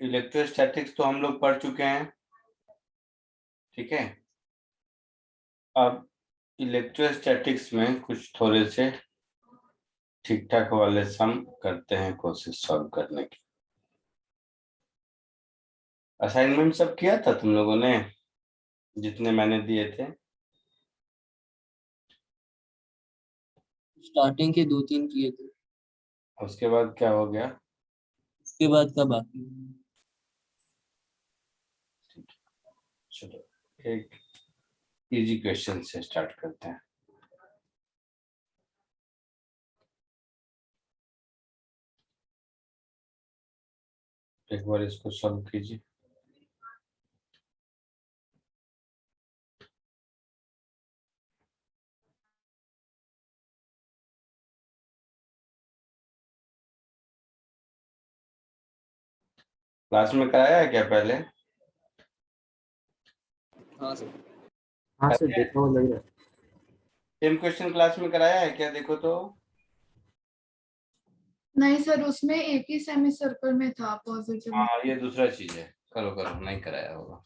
Electrostatics तो हम लोग पढ़ चुके हैं, ठीक है। अब इलेक्ट्रोस्टैटिक्स में कुछ थोड़े से ठीक ठाक वाले सम करते हैं, कोशिश सॉल्व करने की। असाइनमेंट सब किया था तुम लोगों ने, जितने मैंने दिए थे? स्टार्टिंग के 2-3 किए थे, उसके बाद क्या हो गया? उसके बाद का बाकी। चलो एक इजी क्वेश्चन से स्टार्ट करते हैं। एक बार इसको सॉल्व कीजिए। क्लास में कराया है क्या पहले? हाँ सर। हाँ सर, देखा हुआ लग रहा है। सेम क्वेश्चन क्लास में कराया है क्या, देखो तो। नहीं सर, उसमें एक ही सेमी सर्कल में था पॉजिटिव। हाँ ये दूसरा चीज है, करो करो, नहीं कराया होगा।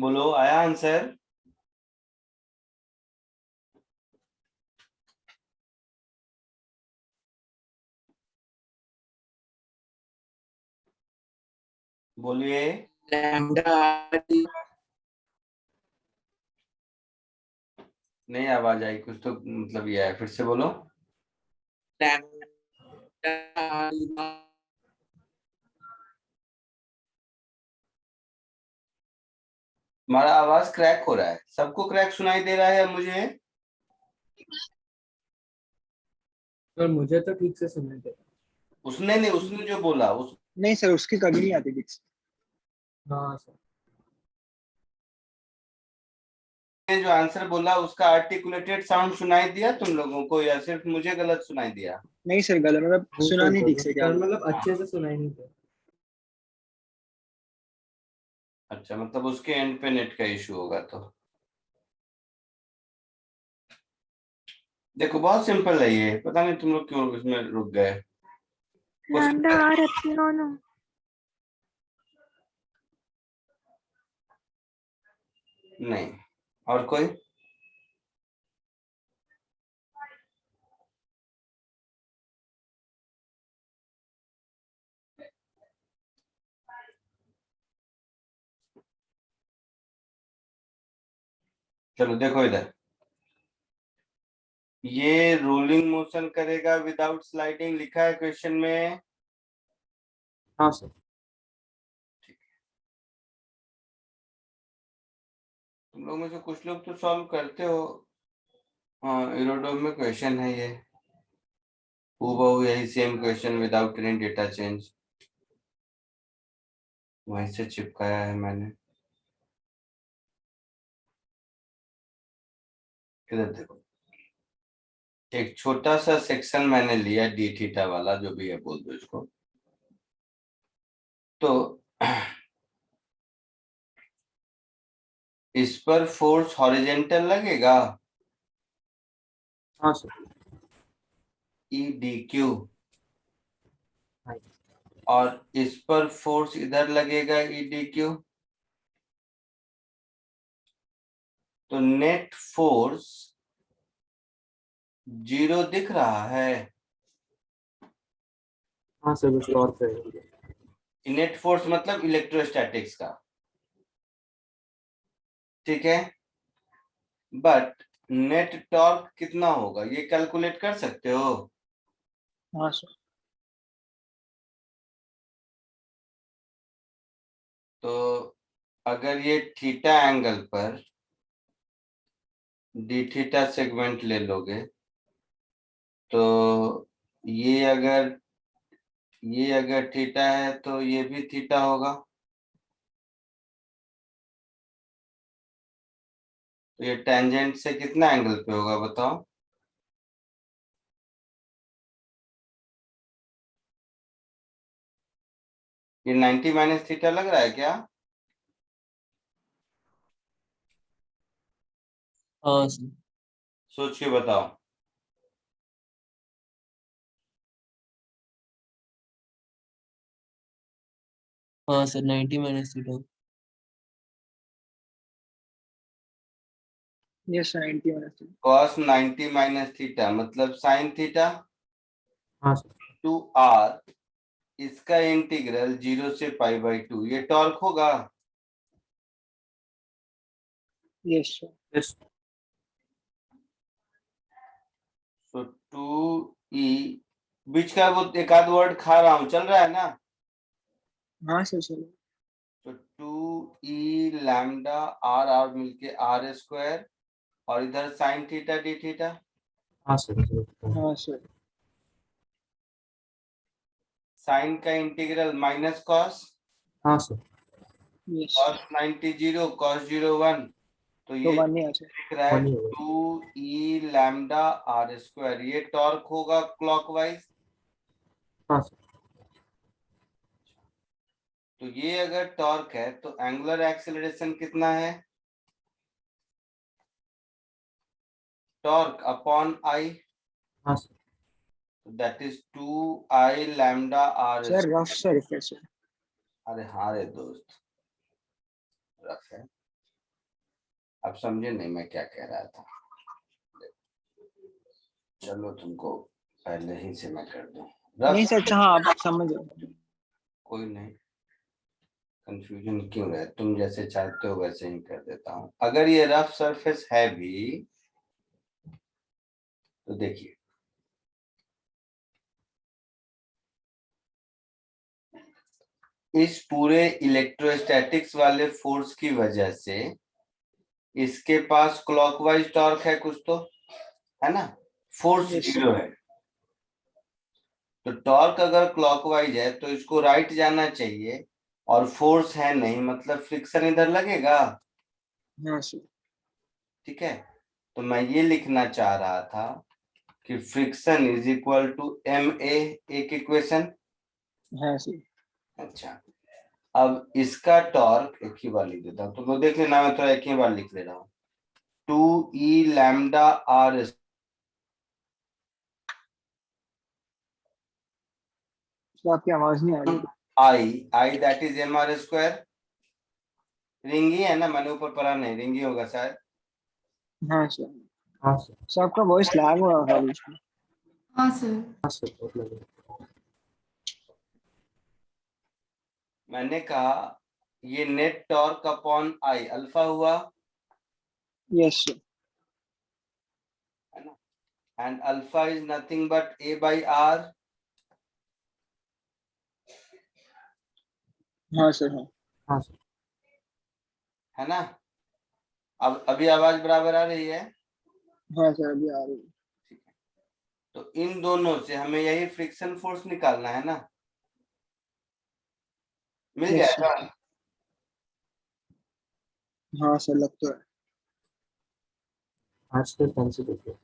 बोलो, आया आंसर? बोलिए। लैम्डा नहीं आवाज आई, कुछ तो मतलब ये है, फिर से बोलो। हमारा आवाज क्रैक हो रहा है, सबको क्रैक सुनाई दे रहा है या मुझे? सर मुझे तो ठीक से सुनाई दे उसने नहीं, उसने जो बोला उस नहीं सर, उसकी कभी नहीं आती दिक्कत। रहा। हाँ सर। ने जो आंसर बोला उसका आर्टिकुलेटेड साउंड सुनाई दिया तुम लोगों को, या सिर्फ मुझे गलत सुनाई दिया? नहीं सर, गलत मतलब नहीं सुना सर, नहीं ठीक से क्या। सर मतलब अच्छे से सुनाई नहीं दे। अच्छा, मतलब उसके एंड पे नेट का इशू होगा। तो देखो बहुत सिंपल है ये, पता नहीं तुम लोग क्यों इसमें रुक गए। Lambda r epsilon. नहीं, और कोई? चलो देखो इधर, ये रोलिंग मोशन करेगा विदाउट स्लाइडिंग, लिखा है क्वेश्चन में। हाँ सर। तुम लोग में से कुछ लोग तो सॉल्व करते हो। हाँ, एरोड्रोम में क्वेश्चन है ये, हूबहू यही same question without any data change, वहीं से चिपकाया है मैंने। इधर देखो, एक छोटा सा सेक्शन मैंने लिया डी थीटा वाला, जो भी है बोल दो इसको। तो इस पर फोर्स हॉरिजेंटल लगेगा, हाँ सर। ई डी क्यू, हाँ। और इस पर फोर्स इधर लगेगा ई डी क्यू। तो नेट फोर्स 0 दिख रहा है। हाँ सर, बस और पे। नेट फोर्स मतलब इलेक्ट्रोस्टैटिक्स का, ठीक है। बट नेट टॉर्क कितना होगा ये कैलकुलेट कर सकते हो? हाँ सर। तो अगर ये थीटा एंगल पर डी थीटा सेगमेंट ले लोगे, तो ये अगर थीटा है तो ये भी थीटा होगा। तो ये टेंजेंट से कितना एंगल पे होगा बताओ? ये 90 माइनस थीटा लग रहा है क्या? हाँ सर। सोच के बताओ। हाँ sir, 90 minus theta. Yes sir, 90 minus. cos 90 minus theta मतलब साइन थीटा हाँ सर। टू आर, इसका इंटीग्रल 0 से π/2, ये टॉर्क होगा। Yes sir. यस। तो 2e, बीच का वो एक आध वर्ड खा रहा हूं, चल रहा है ना? हाँ सर चलो। तो 2e लैम्डा आर, आर मिलके आर स्क्वायर, और इधर साइन थीटा डी थीटा। हाँ सर। हाँ सर। साइन का इंटीग्रल माइनस कॉस, हाँ सर। Yes cos 90 0, cos 0 1। तो तो ये 1 नहीं आ सर। दिख रहा है वन ही होगा। 2e लैम्डा आर स्क्वायर, ये टॉर्क होगा क्लॉकवाइज। हाँ सर। तो ये अगर टॉर्क है तो एंगुलर एक्सेलरेशन कितना है? टॉर्क अपॉन आई, हाँ sir. That is 2i lambda r. Sir rough sir फिर से। अरे हाँ रे दोस्त, रफ है। आप समझे नहीं मैं क्या कह रहा था? चलो तुमको पहले ही से मैं कर दूं। नहीं सर, अच्छा हाँ आप समझ गए। कोई नहीं, कंफ्यूजन क्यों है? तुम जैसे चाहते हो वैसे ही कर देता हूँ। अगर ये रफ सरफेस है भी तो देखिए, इस पूरे इलेक्ट्रोस्टैटिक्स वाले फोर्स की वजह से इसके पास क्लॉकवाइज टॉर्क है कुछ तो, है ना? फोर्स Yes, जीरो है, तो टॉर्क अगर क्लॉकवाइज है तो इसको राइट जाना चाहिए, और फोर्स है नहीं, मतलब फ्रिक्शन इधर लगेगा। हाँ सर। ठीक है, तो मैं ये लिखना चाह रहा था कि friction is equal to m a, एक इक्वेशन। हाँ सर। अच्छा, अब इसका टॉर्क एक ही बार लिख देता हूँ, तो देख लेना, मैं थोड़ा एक ही बार लिख ले रहा हूँ। 2e लैम्डा आर, तो आपकी आवाज नहीं आ रही। I that is M R square. रिंगी है ना, मैंने ऊपर पढ़ा नहीं, रिंगी होगा शायद। हाँ सर। हाँ सर। सर आपका वॉइस लैग हो रहा था बीच में। हाँ सर। हाँ सर, बहुत लगे। मैंने कहा ये net torque upon I alpha हुआ, यस सर। है ना? And alpha is nothing but a by r. हाँ सर। हाँ। हाँ सर। है ना? अब अभी आवाज बराबर आ रही है? हाँ सर अभी आ रही है। ठीक है, तो इन दोनों से हमें यही फ्रिक्शन फोर्स निकालना है ना, मिल यस सर। जाएगा। हाँ सर लग तो है। आज के पेन से देखिए।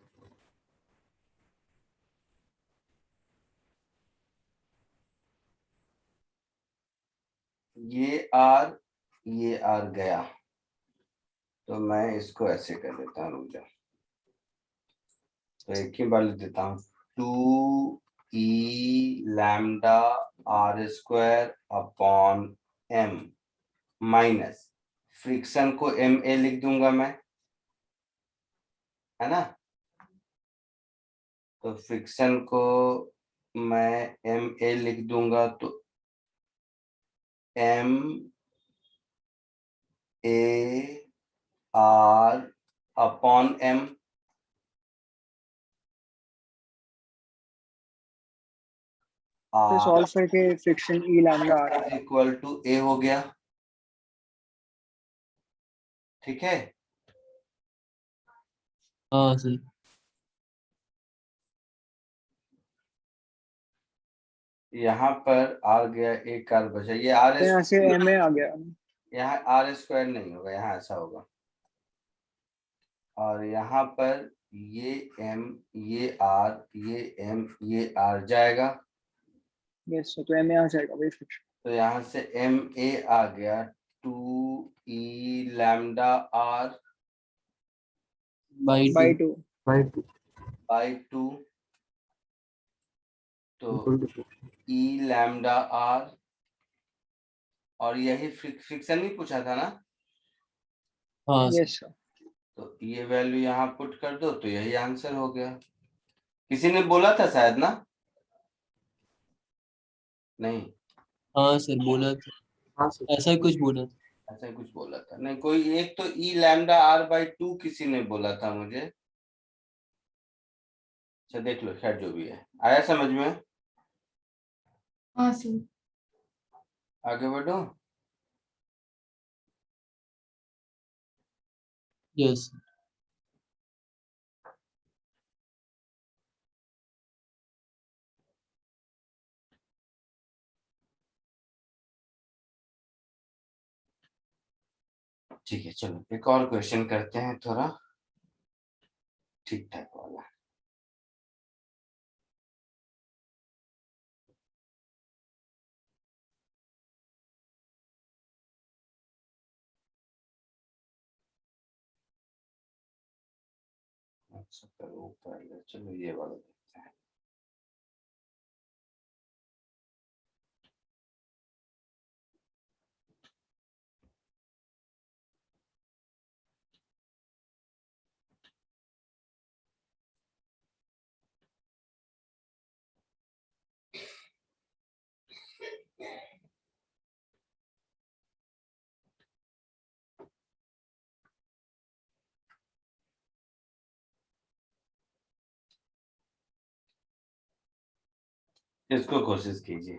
ये आर गया, तो मैं इसको ऐसे कर देता हूँ, रुक जाओ, तो एक ही बार लिख देता हूँ। 2e lambda r square upon m minus friction को एम ए लिख दूंगा मैं, है ना? तो फ्रिक्शन को मैं एम ए लिख दूंगा, तो m a r upon m, तो आर सॉल्व करके फ्रिक्शन ई लैम्डा आ रहा है। इक्वल टू ए हो गया। ठीक है, हाँ सर। यहाँ पर आर गया, एक आर बचा, ये आर तो यहाँ से एम ए आ गया। यहाँ आर स्क्वायर नहीं होगा, यहाँ ऐसा होगा, और यहाँ पर ये एम, ये आर, ये एम, ये आर जाएगा, यस सर, तो एम ए आ जाएगा वही फ्रिक्शन। तो यहाँ से एम ए आ गया 2e lambda R by by two. Two. By two by two, तो equal to e lambda R, और यही फ्रिक्शन ही पूछा था ना, हाँ सर। Yes sir. तो ये वैल्यू यहाँ पुट कर दो, तो यही आंसर हो गया। किसी ने बोला था शायद ना? नहीं, हाँ सर बोला था, हाँ सर। ऐसा ही कुछ बोला था। ऐसा ही कुछ बोला था, नहीं कोई एक तो ई लैम्डा आर बाई टू किसी ने बोला था मुझे। अच्छा देख लो, खैर जो भी है, आया समझ में? हाँ सर। आगे बढ़ो। यस। ठीक है, चलो एक और क्वेश्चन करते हैं, थोड़ा ठीक ठाक वाला। अच्छा करो पहले, चलो ये वाला देखते हैं। इसको कोशिश कीजिए।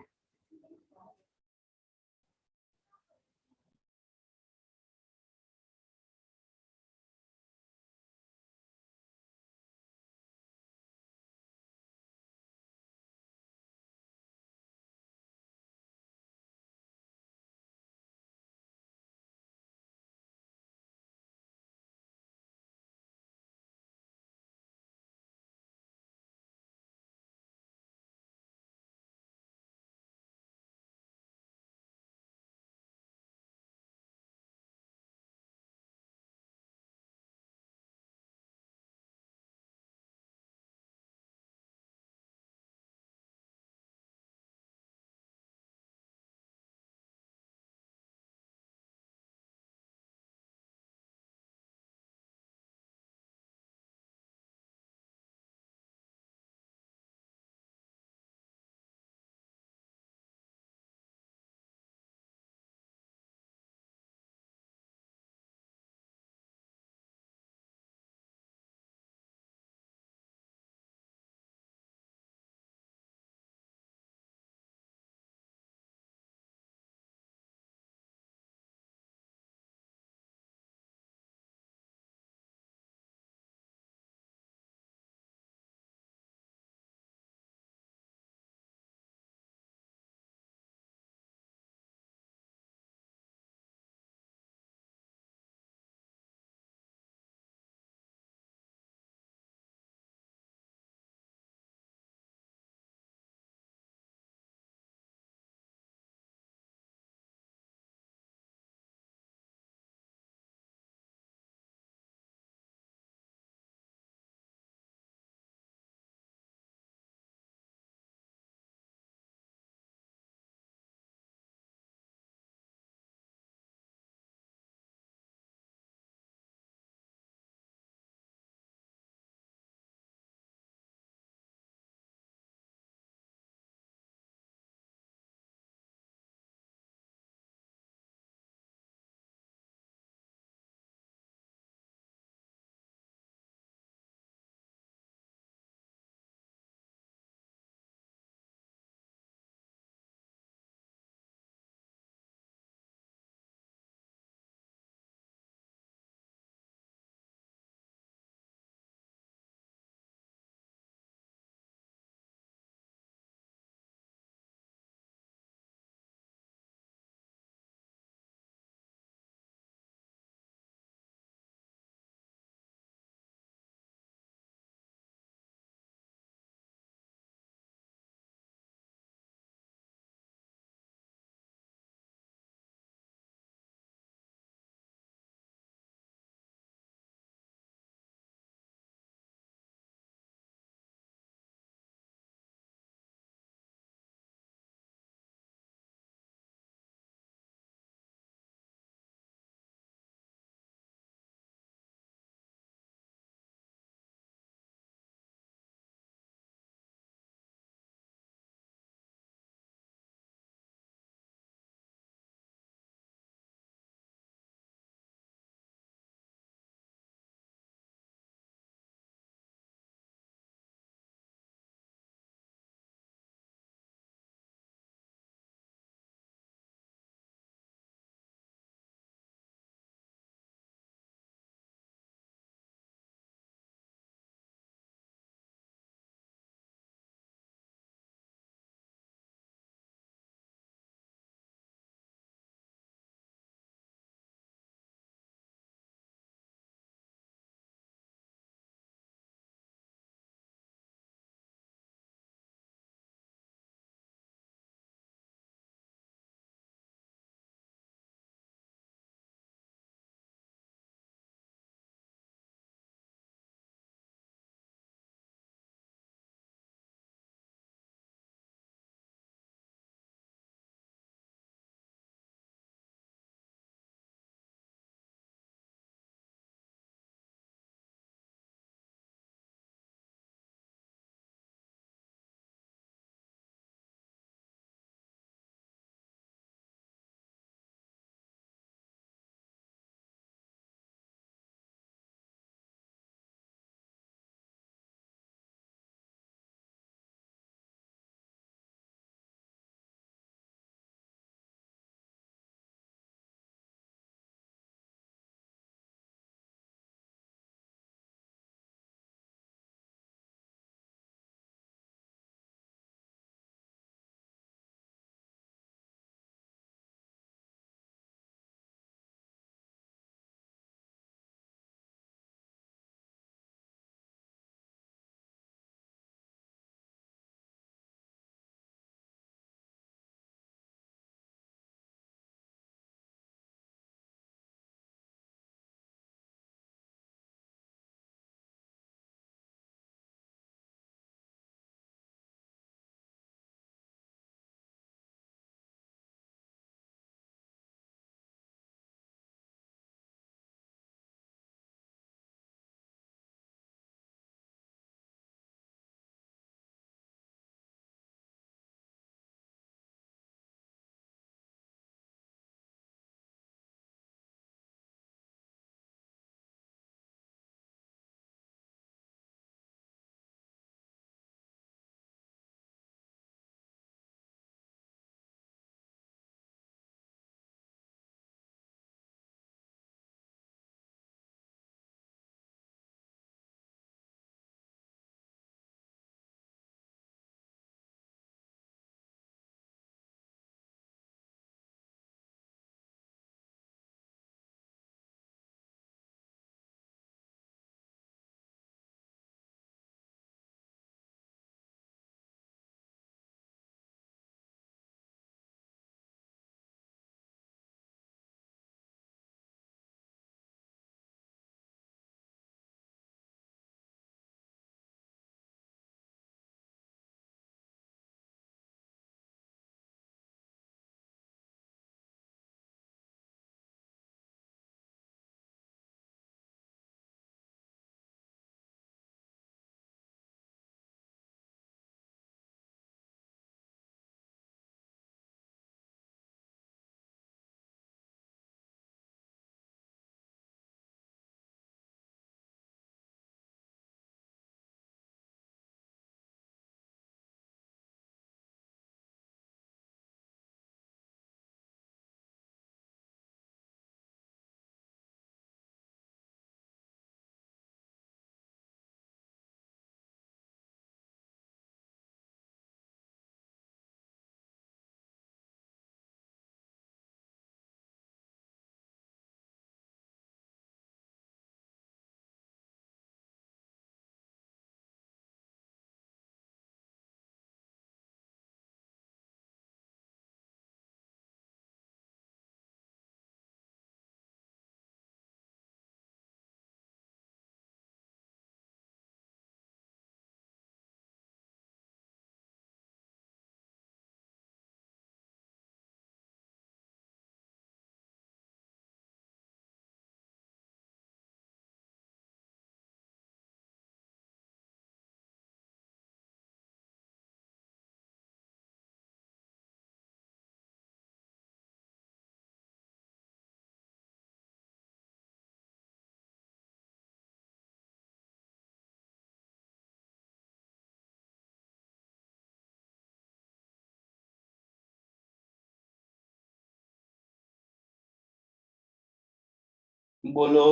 बोलो।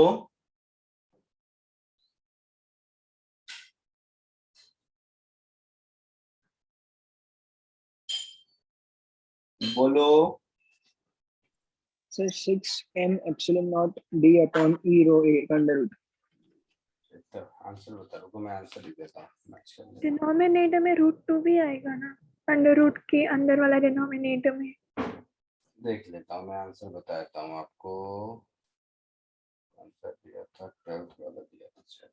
बोलो। Sir 6m epsilon not d upon e rho a का अंडर रूट। तो आंसर बता, रुको मैं आंसर लिख देता हूँ, मैच कर लेता डिनोमिनेटर में √2 भी आएगा ना, अंडर रूट के अंदर वाला डिनोमिनेटर में। हूँ। देख लेता हूँ, मैं आंसर बता देता हूँ आपको। आंसर दिया था 12th वाला दिया था शायद।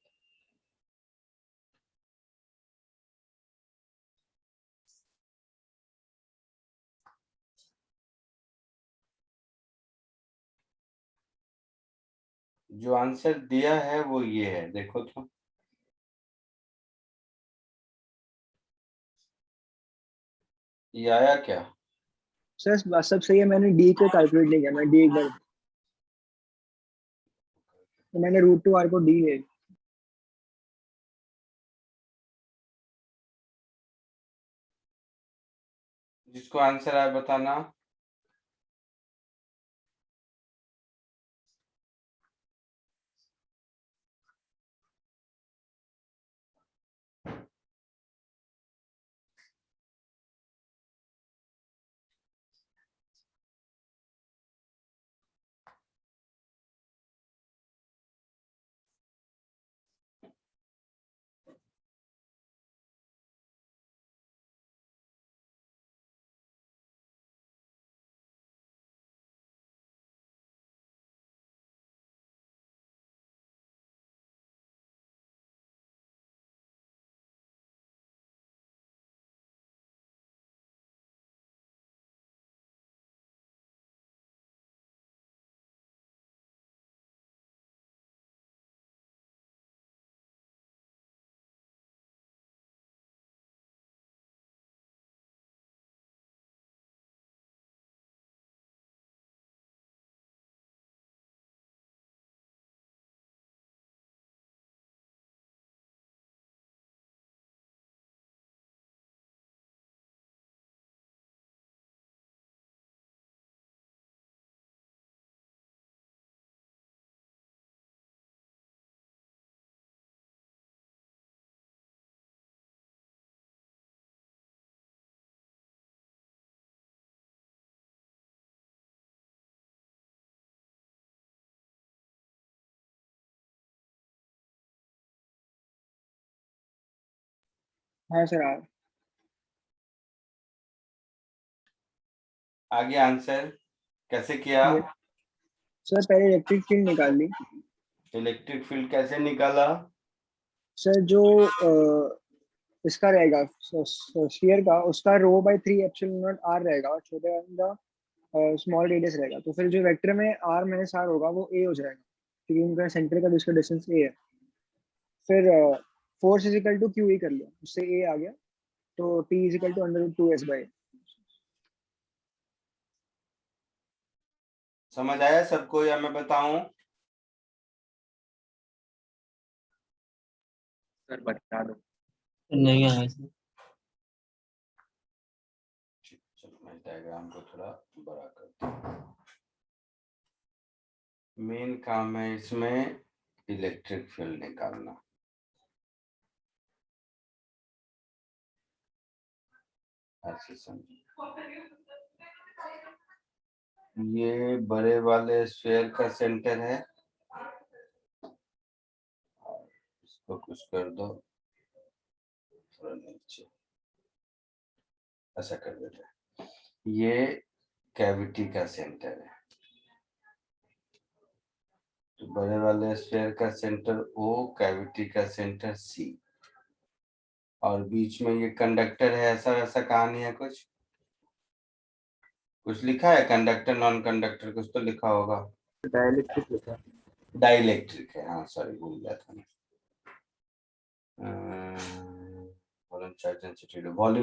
जो आंसर दिया है वो ये है, देखो तो। ये आया क्या? सर बस सब सही है, मैंने d को कैलकुलेट नहीं किया, मैं d एक बार तो मैंने √2r को d ले। जिसको आंसर आया बताना। हाँ सर आ आगे आंसर कैसे किया? ये सर पहले इलेक्ट्रिक फील्ड निकाल ली। इलेक्ट्रिक फील्ड कैसे निकाला? सर जो इसका रहेगा स्फीयर का, उसका ρ/3 ε0r रहेगा और छोटे का स्मॉल रेडियस रहेगा, तो फिर जो वेक्टर में r - r होगा वो a हो जाएगा क्योंकि उनका सेंटर का जिसका डिस्टेंस a है। फिर force is equal to Q ही कर लिया, उससे a आ गया, तो t is equal to √2s/a। समझ आया सबको या मैं बताऊं? सर बता दो। नहीं आया सर। चलो मैं डायग्राम को थोड़ा बड़ा करता हूँ। मेन काम है इसमें इलेक्ट्रिक फील्ड निकालना। ऐसे समझो, ये बड़े वाले स्फीयर का सेंटर है, और इसको कुछ कर दो थोड़ा नीचे, ऐसा कर देते हैं। ये कैविटी का सेंटर है, तो बड़े वाले स्फीयर का सेंटर O, कैविटी का सेंटर C, और बीच में ये कंडक्टर है। ऐसा वैसा कहानी है, कुछ लिखा है? कंडक्टर नॉन कंडक्टर कुछ तो लिखा होगा। डाइलेक्ट्रिक लिखा। डाइलेक्ट्रिक है, हाँ सॉरी भूल गया था मैं। वॉल्यूम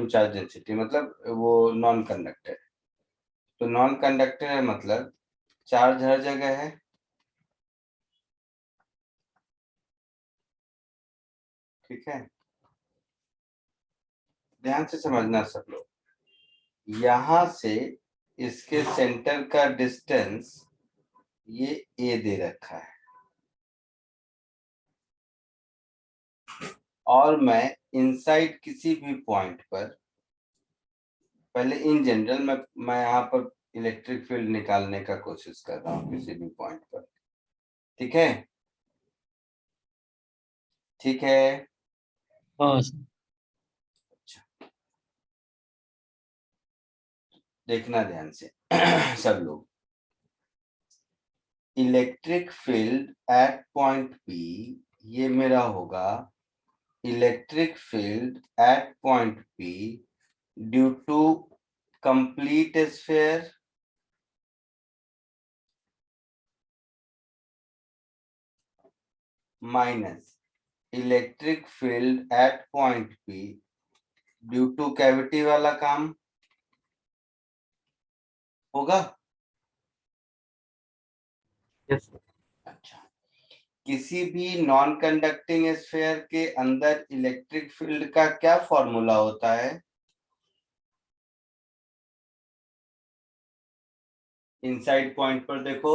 चार्ज डेंसिटी मतलब वो नॉन कंडक्टर। तो नॉन कंडक्टर है मतलब चार्ज हर जगह है, ठीक है। ध्यान से समझना सब लोग। यहां से इसके सेंटर का डिस्टेंस ये a दे रखा है, और मैं इनसाइड किसी भी पॉइंट पर, पहले इन जनरल मैं यहाँ पर इलेक्ट्रिक फील्ड निकालने का कोशिश कर रहा हूँ किसी भी पॉइंट पर, ठीक है? ठीक है, हाँ सर। देखना ध्यान से सब लोग। Electric field at point P, ये मेरा होगा electric field at point P due to complete sphere minus electric field at point P due to cavity वाला काम होगा। Yes sir. अच्छा, किसी भी नॉन कंडक्टिंग स्फीयर के अंदर इलेक्ट्रिक फील्ड का क्या फॉर्मूला होता है? इनसाइड पॉइंट पर देखो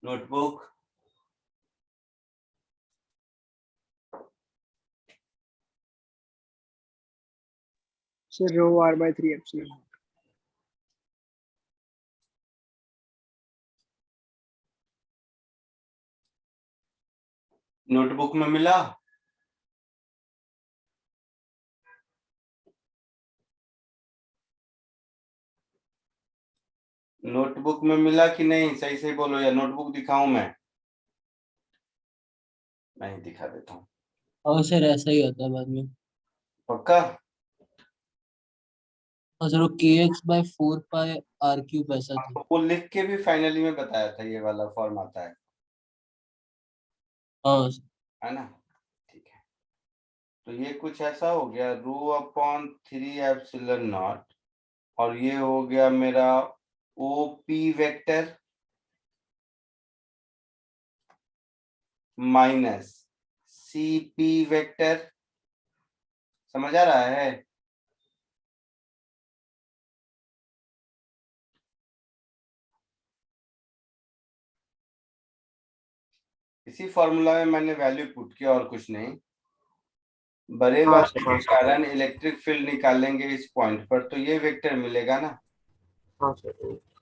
notebook, sir rho r by 3 epsilon। Notebook में मिला? नोटबुक में मिला कि नहीं? सही से बोलो, या नोटबुक दिखाऊं मैं ही दिखा देता हूँ। हाँ सर, ऐसा ही होता है बाद में। पक्का? हाँ सर, वो kx/4πr³ ऐसा था। वो लिख के भी फाइनली में बताया था, ये वाला फॉर्म आता है हाँ सर। है ना? ठीक है, तो ये कुछ ऐसा हो गया ρ/3 ε0, और ये हो गया मेरा OP vector minus CP vector. समझ आ रहा है? इसी फॉर्मूला में मैंने वैल्यू पुट किया और कुछ नहीं। बड़े हाँ वाले सर, के हाँ सर। कारण इलेक्ट्रिक फील्ड निकालेंगे इस पॉइंट पर, तो ये वेक्टर मिलेगा ना। हाँ सर।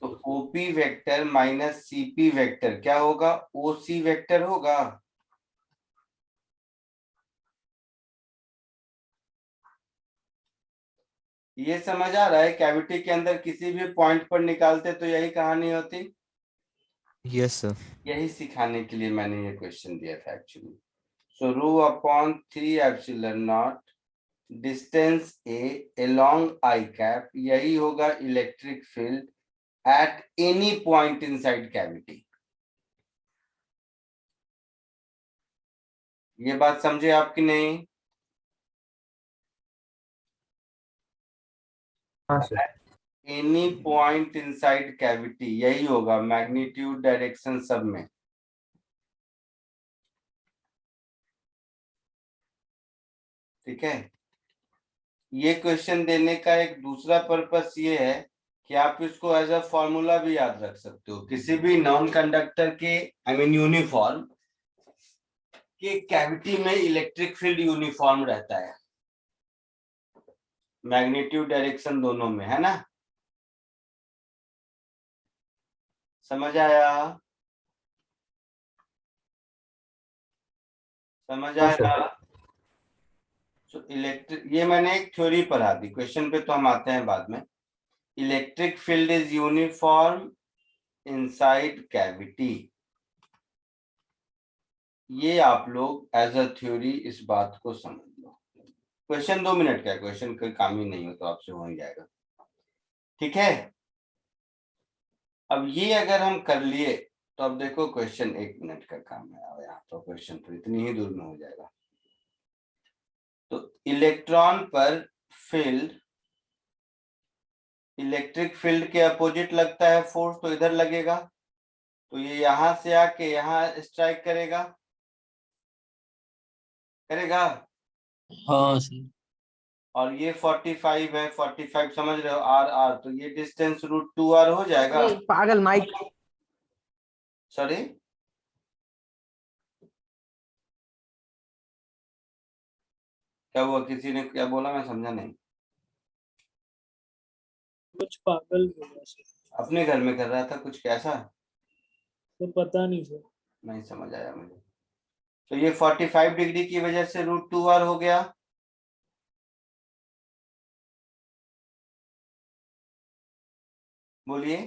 तो OP vector minus CP vector क्या होगा? OC वेक्टर होगा। ये समझ आ रहा है? कैविटी के अंदर किसी भी पॉइंट पर निकालते तो यही कहानी होती। Yes sir. यही सिखाने के लिए मैंने ये क्वेश्चन दिया था actually. So ρ/3 ε0 distance A along I cap, यही होगा electric field at any point inside cavity. ये बात समझे आपकी नहीं? हाँ sir. Any point inside cavity, यही होगा मैग्नीट्यूड डायरेक्शन सब में। ठीक है, ये क्वेश्चन देने का एक दूसरा पर्पस ये है कि आप इसको एज अ फॉर्मूला भी याद रख सकते हो। किसी भी नॉन कंडक्टर के आई मीन यूनिफॉर्म के कैविटी में इलेक्ट्रिक फील्ड यूनिफॉर्म रहता है, मैग्नीट्यूड डायरेक्शन दोनों में, है ना? समझ आया? समझ हाँ सर। आया? तो इलेक्ट्रिक, ये मैंने एक थ्योरी पढ़ा दी, क्वेश्चन पे तो हम आते हैं बाद में। Electric field is uniform inside cavity, ये आप लोग एज अ थ्योरी इस बात को समझ लो। क्वेश्चन 2 मिनट का है, क्वेश्चन का काम ही नहीं हो तो आपसे हो ही जाएगा। ठीक है, अब ये अगर हम कर लिए तो अब देखो क्वेश्चन 1 मिनट का काम है, और यहाँ तो क्वेश्चन तो इतनी ही दूर में हो जाएगा। तो इलेक्ट्रॉन पर फील्ड, इलेक्ट्रिक फील्ड के अपोजिट लगता है फोर्स, तो इधर लगेगा, तो ये यहां से आके यहाँ स्ट्राइक करेगा, करेगा। हाँ सर। और ये 45 है, 45 समझ रहे हो, R तो ये डिस्टेंस √2R हो जाएगा। पागल माइक। सॉरी, क्या हुआ, किसी ने क्या बोला, मैं समझा नहीं। कुछ पागल बोला सर। अपने घर में कर रहा था कुछ कैसा, तो पता नहीं सर। नहीं समझ आया मुझे। तो ये 45 डिग्री की वजह से √2r हो गया। बोलिए।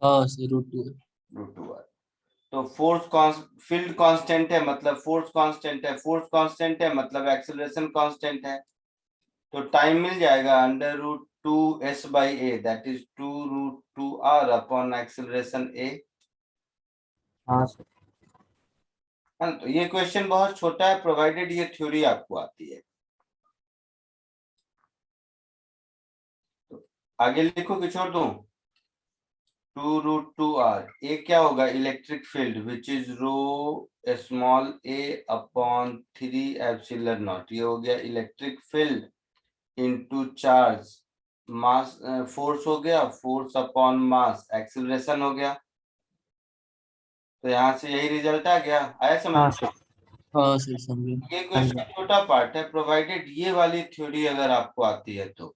हाँ सर √2। √2r। तो फील्ड कांस्टेंट है मतलब फोर्स कांस्टेंट है, फोर्स कांस्टेंट है मतलब एक्सेलरेशन कांस्टेंट है। तो टाइम मिल जाएगा √2s/a, that is 2√2r upon acceleration a। हाँ सर। हाँ, तो ये क्वेश्चन बहुत छोटा है, प्रोवाइडेड ये थ्योरी आपको आती है। तो आगे लिखो कि छोड़ दूं। 2√2r, ये क्या होगा, electric field which is ρ upon 3ε0। ये हो गया electric field into charge, mass force हो गया, फोर्स अपॉन मास एक्सीलरेशन हो गया। तो यहाँ से यही रिजल्ट आ गया, आया समझ। हाँ सर। हाँ सर समझे। ये क्वेश्चन छोटा पार्ट है, प्रोवाइडेड ये वाली थ्योरी अगर आपको आती है तो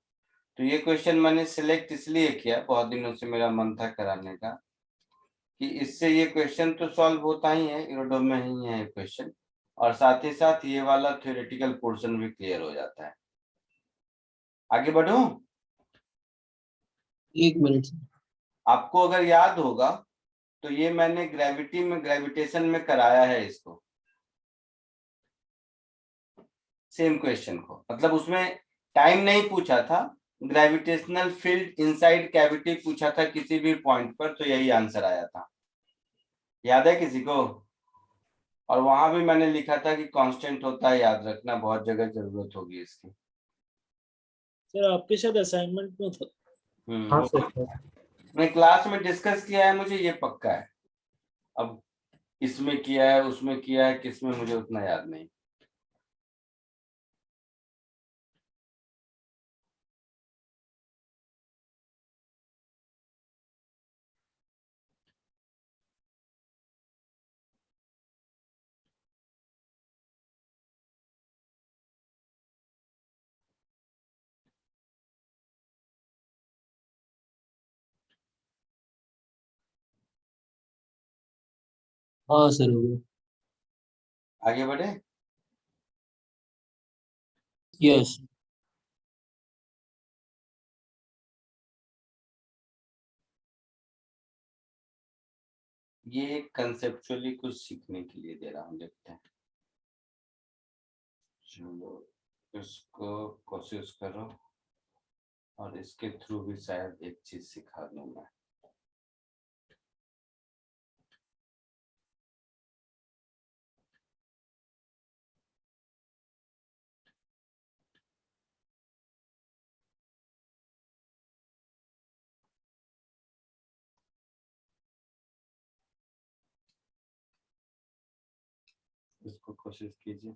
ये क्वेश्चन मैंने सिलेक्ट इसलिए किया, बहुत दिनों से मेरा मन था कराने का, कि इससे ये क्वेश्चन तो सॉल्व होता ही है, इरोडो में ही है ये क्वेश्चन, और साथ ही साथ ये वाला थ्योरेटिकल पोर्शन भी क्लियर हो जाता है। आगे बढ़ूं। 1 मिनट सर। आपको अगर याद होगा तो ये मैंने ग्रेविटेशन में कराया है इसको, सेम क्वेश्चन को, मतलब उसमें टाइम नहीं पूछा था, ग्रेविटेशनल फील्ड इनसाइड कैविटी पूछा था किसी भी पॉइंट पर, तो यही आंसर आया था। याद है किसी को? और वहां भी मैंने लिखा था कि कांस्टेंट होता है, याद रखना, बहुत जगह जरूरत होगी इसकी। सर आपके साथ असाइनमेंट में था। हाँ हम्म, सर। मैं क्लास में डिस्कस किया है, मुझे ये पक्का है। अब इसमें किया है, उसमें किया है, किसमें मुझे उतना याद नहीं। हाँ सर हो गया। आगे बढ़े। यस। ये कंसेप्चुअली कुछ सीखने के लिए दे रहा हूँ, देखते हैं। चलो इसको कोशिश करो, और इसके थ्रू भी शायद एक चीज सिखा दूं मैं। इसको कोशिश कीजिए।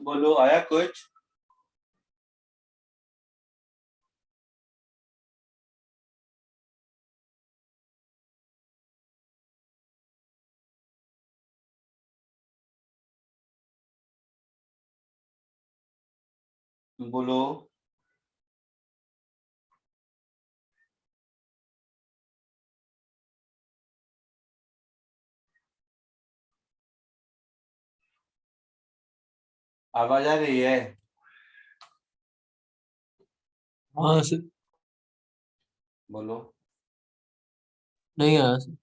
बोलो, आया कुछ? बोलो। आवाज आ रही है? हाँ सर, बोलो। नहीं आया सर।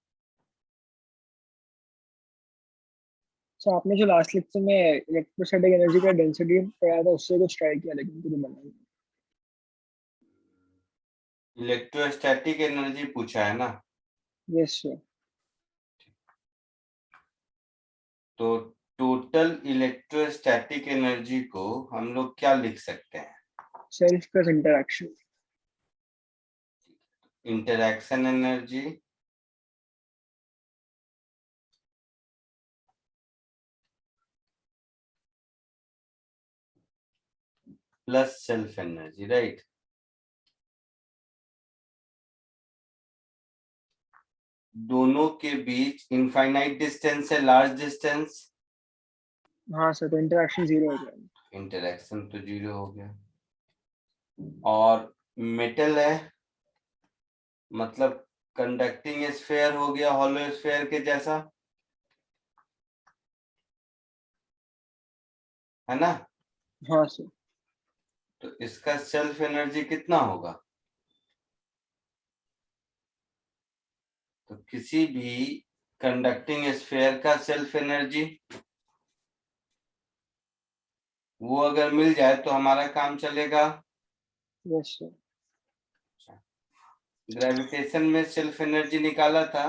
सो आपने जो लास्ट लेक्चर में इलेक्ट्रोस्टैटिक एनर्जी का डेंसिटी पढ़ाया था उससे कुछ ट्राई किया लेकिन कुछ बना नहीं। इलेक्ट्रोस्टैटिक एनर्जी पूछा है ना? Yes sir. तो टोटल इलेक्ट्रोस्टैटिक एनर्जी को हम लोग क्या लिख सकते हैं? Self plus interaction. Interaction energy plus self energy, right? दोनों के बीच इनफाइनाइट डिस्टेंस है, लार्ज डिस्टेंस। हाँ सर, तो इंटरैक्शन जीरो हो जाएगा। इंटरैक्शन तो जीरो हो गया। और मेटल है, मतलब कंडक्टिंग स्फीयर हो गया, हॉलो स्फीयर के जैसा, है ना? हाँ सर। तो इसका सेल्फ एनर्जी कितना होगा? तो किसी भी कंडक्टिंग स्फीयर का सेल्फ एनर्जी वो अगर मिल जाए तो हमारा काम चलेगा। Yes sir. ग्रेविटेशन में सेल्फ एनर्जी निकाला था,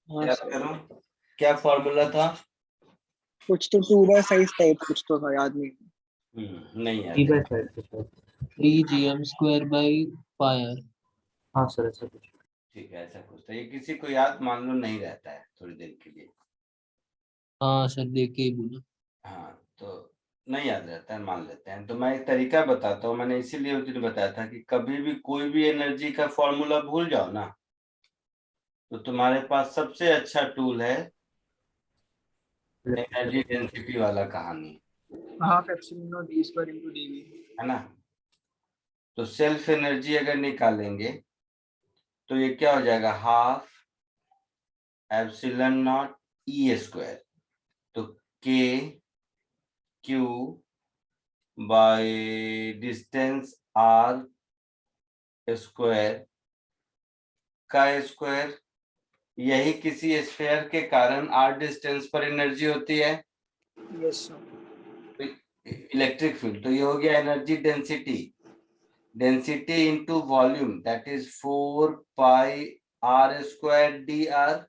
हाँ याद सर। करो क्या फॉर्मूला था? कुछ तो 2/साइज टाइप कुछ तो था, याद नहीं। नहीं याद टी है। बाय साइड के साथ। 3gm² हाँ सर, ऐसा कुछ। ठीक है, ऐसा कुछ था। ये किसी को याद मान लो नहीं रहता है थोड़ी देर के लिए। हाँ सर, देख के ही बोला। हाँ, तो नहीं याद रहता है, मान लेते हैं। तो मैं एक तरीका बताता हूँ, मैंने इसीलिए उस दिन बताया था कि कभी भी कोई भी एनर्जी का फॉर्मूला भूल जाओ ना, तो तुम्हारे पास सबसे अच्छा टूल है एनर्जी डेंसिटी वाला कहानी, half epsilon not e square into dv. है ना? तो सेल्फ एनर्जी अगर निकालेंगे तो ये क्या हो जाएगा? Half epsilon not e square. तो k q by distance r square का स्क्वायर, यही किसी स्फीयर के कारण आर डिस्टेंस पर एनर्जी होती है, यस सर। Electric field. तो ये हो गया energy density, density into volume, that is 4 pi r square d r.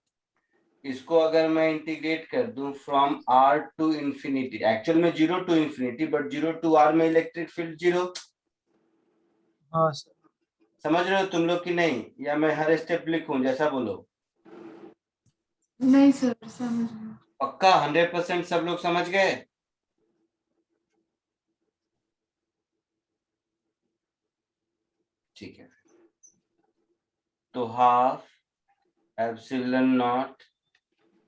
इसको अगर मैं इंटीग्रेट कर दूं from r to infinity, actual में 0 to infinity, but 0 to r में इलेक्ट्रिक फील्ड 0। हाँ सर। समझ रहे हो तुम लोग कि नहीं? या मैं हर स्टेप लिखूं, जैसा बोलो। नहीं सर, समझ गए। पक्का 100% सब लोग समझ गए? ठीक है। तो हाफ एप्सिलॉन नॉट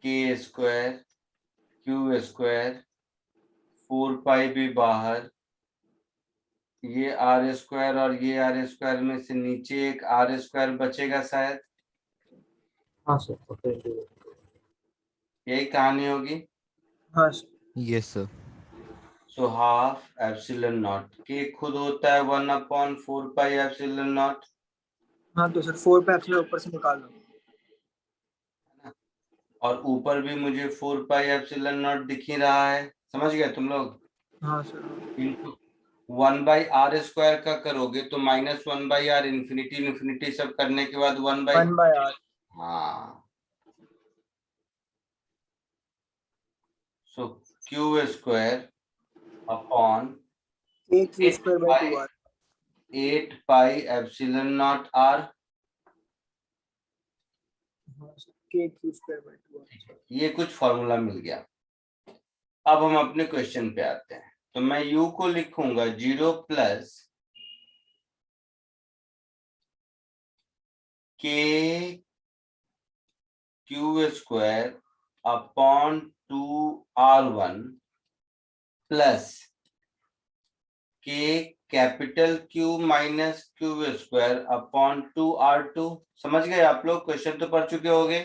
के स्क्वायर क्यू स्क्वायर, 4 पाई भी बाहर, ये आर स्क्वायर और ये आर स्क्वायर में से नीचे एक आर स्क्वायर बचेगा शायद, हाँ सर, ओके। यही कहानी होगी। हाँ sir. Yes, sir. So half epsilon not के खुद होता है 1/4 पाई एप्सिलॉन नॉट। हाँ तो सर 4 पे एप्सिलॉन ऊपर से निकाल दो। और ऊपर भी मुझे 4 पाई एप्सिलॉन नॉट दिख ही रहा है, समझ गए तुम लोग? हाँ सर। इनटू 1/r स्क्वायर का करोगे तो -1/r, इन्फिनिटी इन्फिनिटी सब करने के बाद 1/r। हाँ। So q square upon k q square by 2r। 8 pi epsilon not r. हाँ sir, k q square by 2r। ये कुछ फॉर्मूला मिल गया। अब हम अपने क्वेश्चन पे आते हैं। तो मैं u को लिखूंगा 0 plus k Q square upon 2r1 plus k capital Q minus Q square upon 2r2। समझ गए आप लोग? क्वेश्चन तो पढ़ चुके होंगे।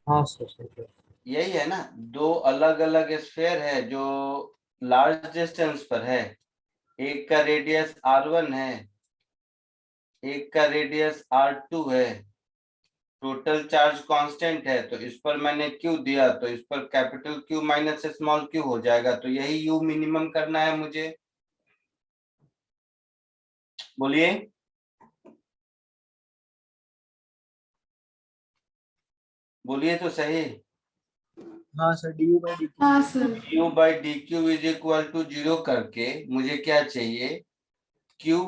हाँ सर सर। यही है ना, दो अलग अलग स्फीयर है जो लार्ज डिस्टेंस पर है। एक का रेडियस r1 है, एक का रेडियस r2 है। टोटल चार्ज कांस्टेंट है, तो इस पर मैंने Q दिया, तो इस पर capital Q minus small q हो जाएगा। तो यही U मिनिमम करना है मुझे। बोलिए। बोलिए तो सही। हाँ सर, du by dq। हाँ sir. Q by d q is equal to 0 करके मुझे क्या चाहिए? Q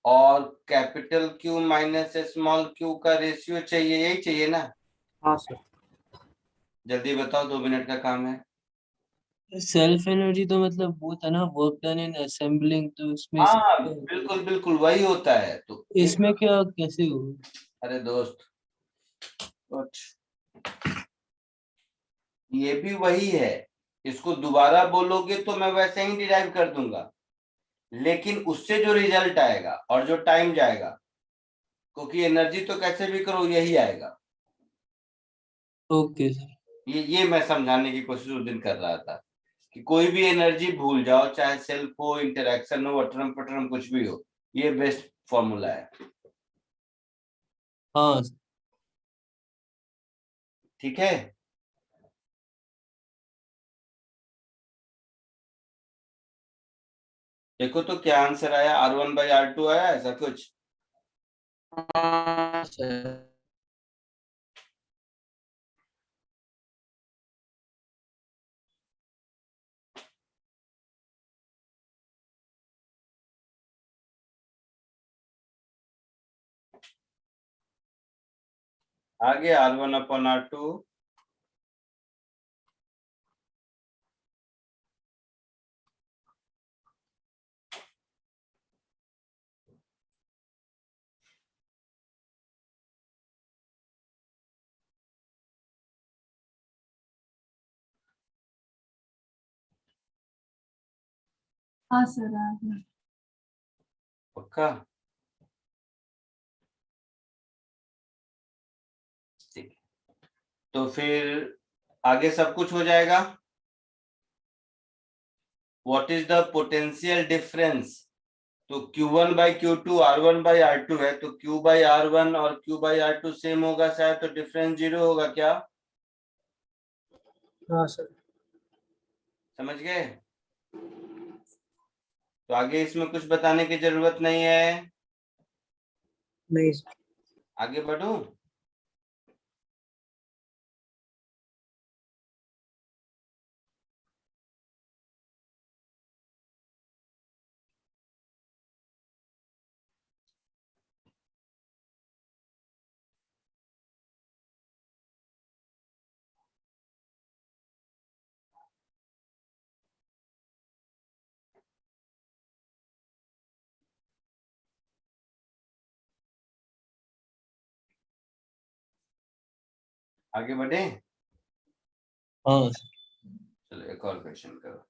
और capital Q minus small q का रेशियो चाहिए। यही चाहिए ना? हाँ सर। जल्दी बताओ, 2 मिनट का काम है। सेल्फ एनर्जी तो मतलब वो था ना, वर्क डन इन असेंबलिंग, तो इसमें हाँ बिल्कुल बिल्कुल वही होता है। तो इसमें क्या कैसे हो? अरे दोस्त, कुछ ये भी वही है। इसको दोबारा बोलोगे तो मैं वैसे ही डिराइव कर दूंगा, लेकिन उससे जो रिजल्ट आएगा और जो टाइम जाएगा, क्योंकि एनर्जी तो कैसे भी करो यही आएगा। Okay sir. ये मैं समझाने की कोशिश उस दिन कर रहा था कि कोई भी एनर्जी भूल जाओ, चाहे सेल्फ हो, इंटरेक्शन हो, अटरम पटरम कुछ भी हो, ये बेस्ट फॉर्मूला है। हाँ ठीक है। देखो तो क्या आंसर आया, R1/R2 आया, ऐसा कुछ? सर। आगे R1/R2। हाँ सर आ गया। पक्का? ठीक। तो फिर आगे सब कुछ हो जाएगा। What is the potential difference? तो Q1/Q2 R1/R2 है, तो Q/R1 और Q/R2 सेम होगा शायद, तो डिफरेंस 0 होगा क्या? हाँ सर। समझ गए? तो आगे इसमें कुछ बताने की जरूरत नहीं है। नहीं सर। आगे बढ़ूं? आगे बढ़े? हाँ चलो एक और क्वेश्चन करो।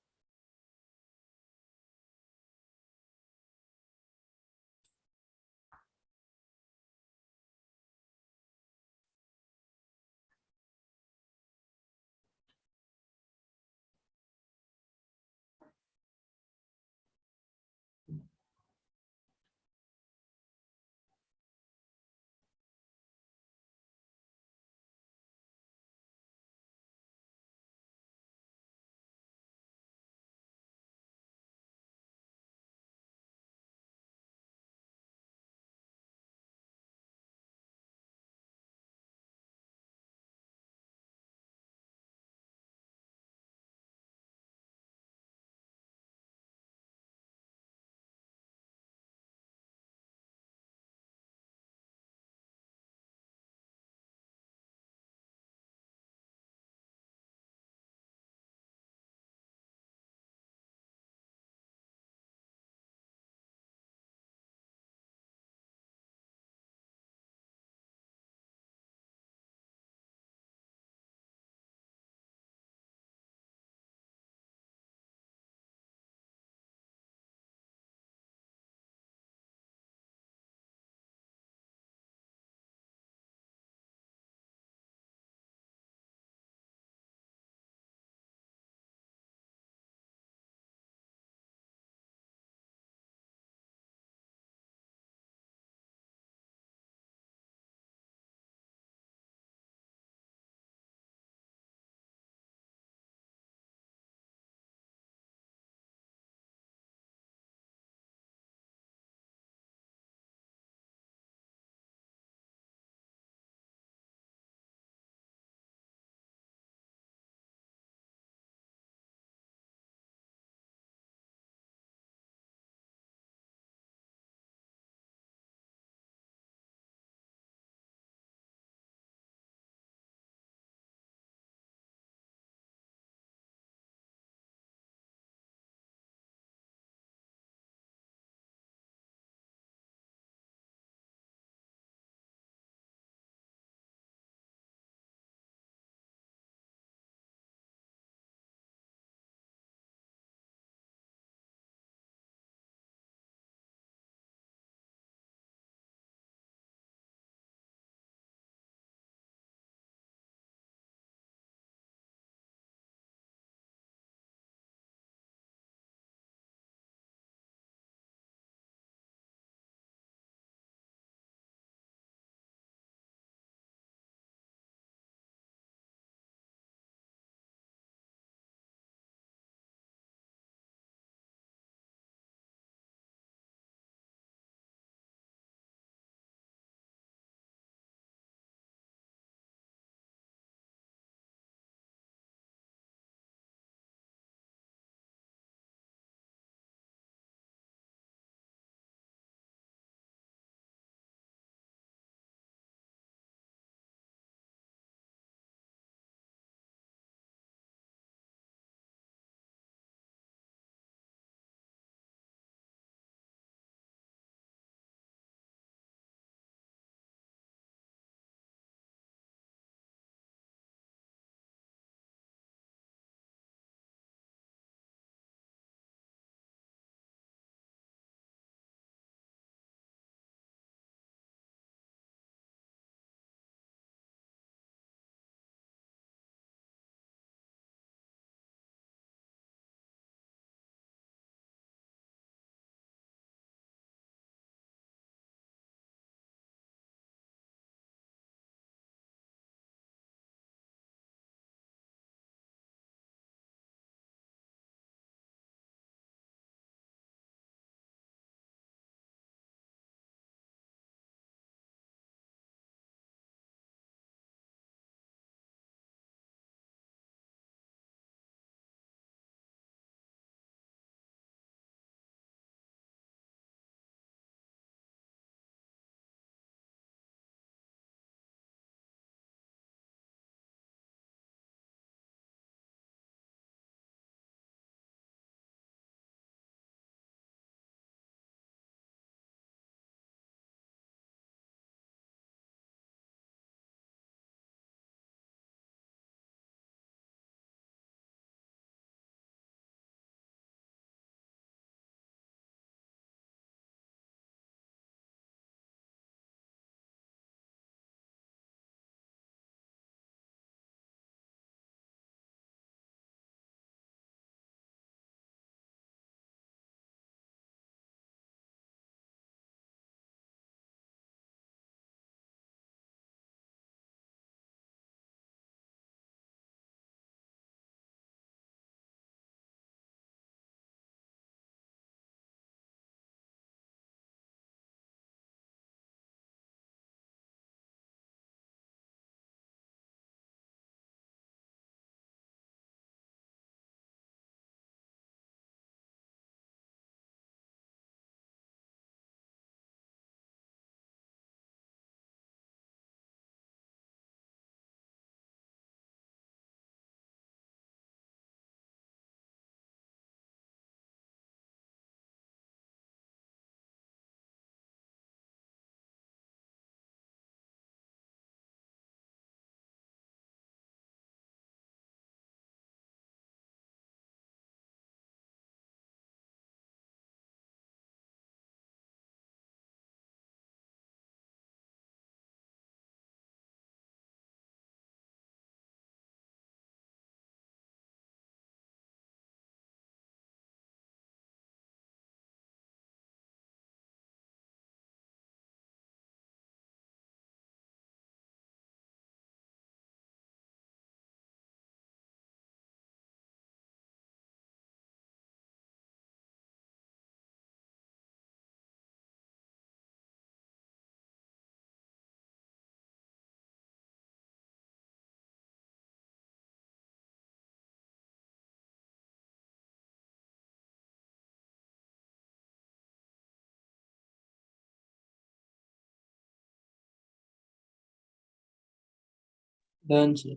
Done sir.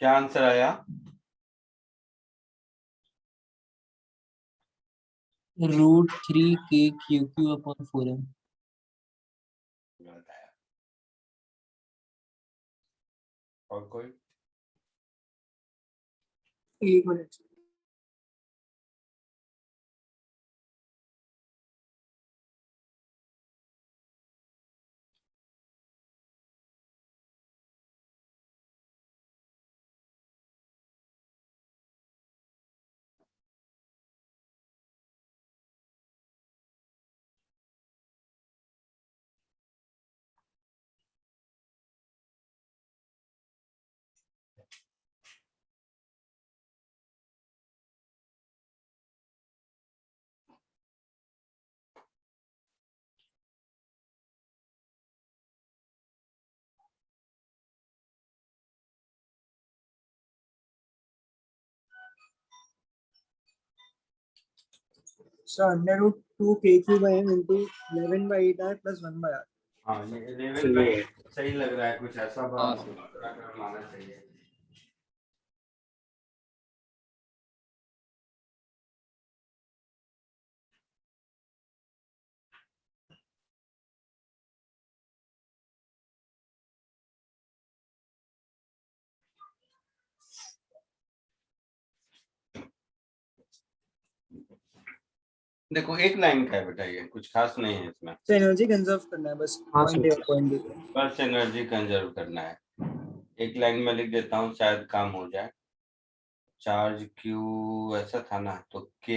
क्या आंसर आया? √3 KQQ/4m। गलत आया। और कोई? एक minute. So √2 KQ/m into 11/8r plus 1/r. हाँ, ये 11 सही है। सही लग रहा है, कुछ ऐसा हाँ। माना चाहिए। देखो एक लाइन का है बेटा, ये कुछ खास नहीं है इसमें, तो एनर्जी कंजर्व करना है बस। हाँ पॉइंट सर। पॉइंट दे। बस एनर्जी कंजर्व करना है। एक लाइन में लिख देता हूँ, शायद काम हो जाए। चार्ज Q ऐसा था ना, तो K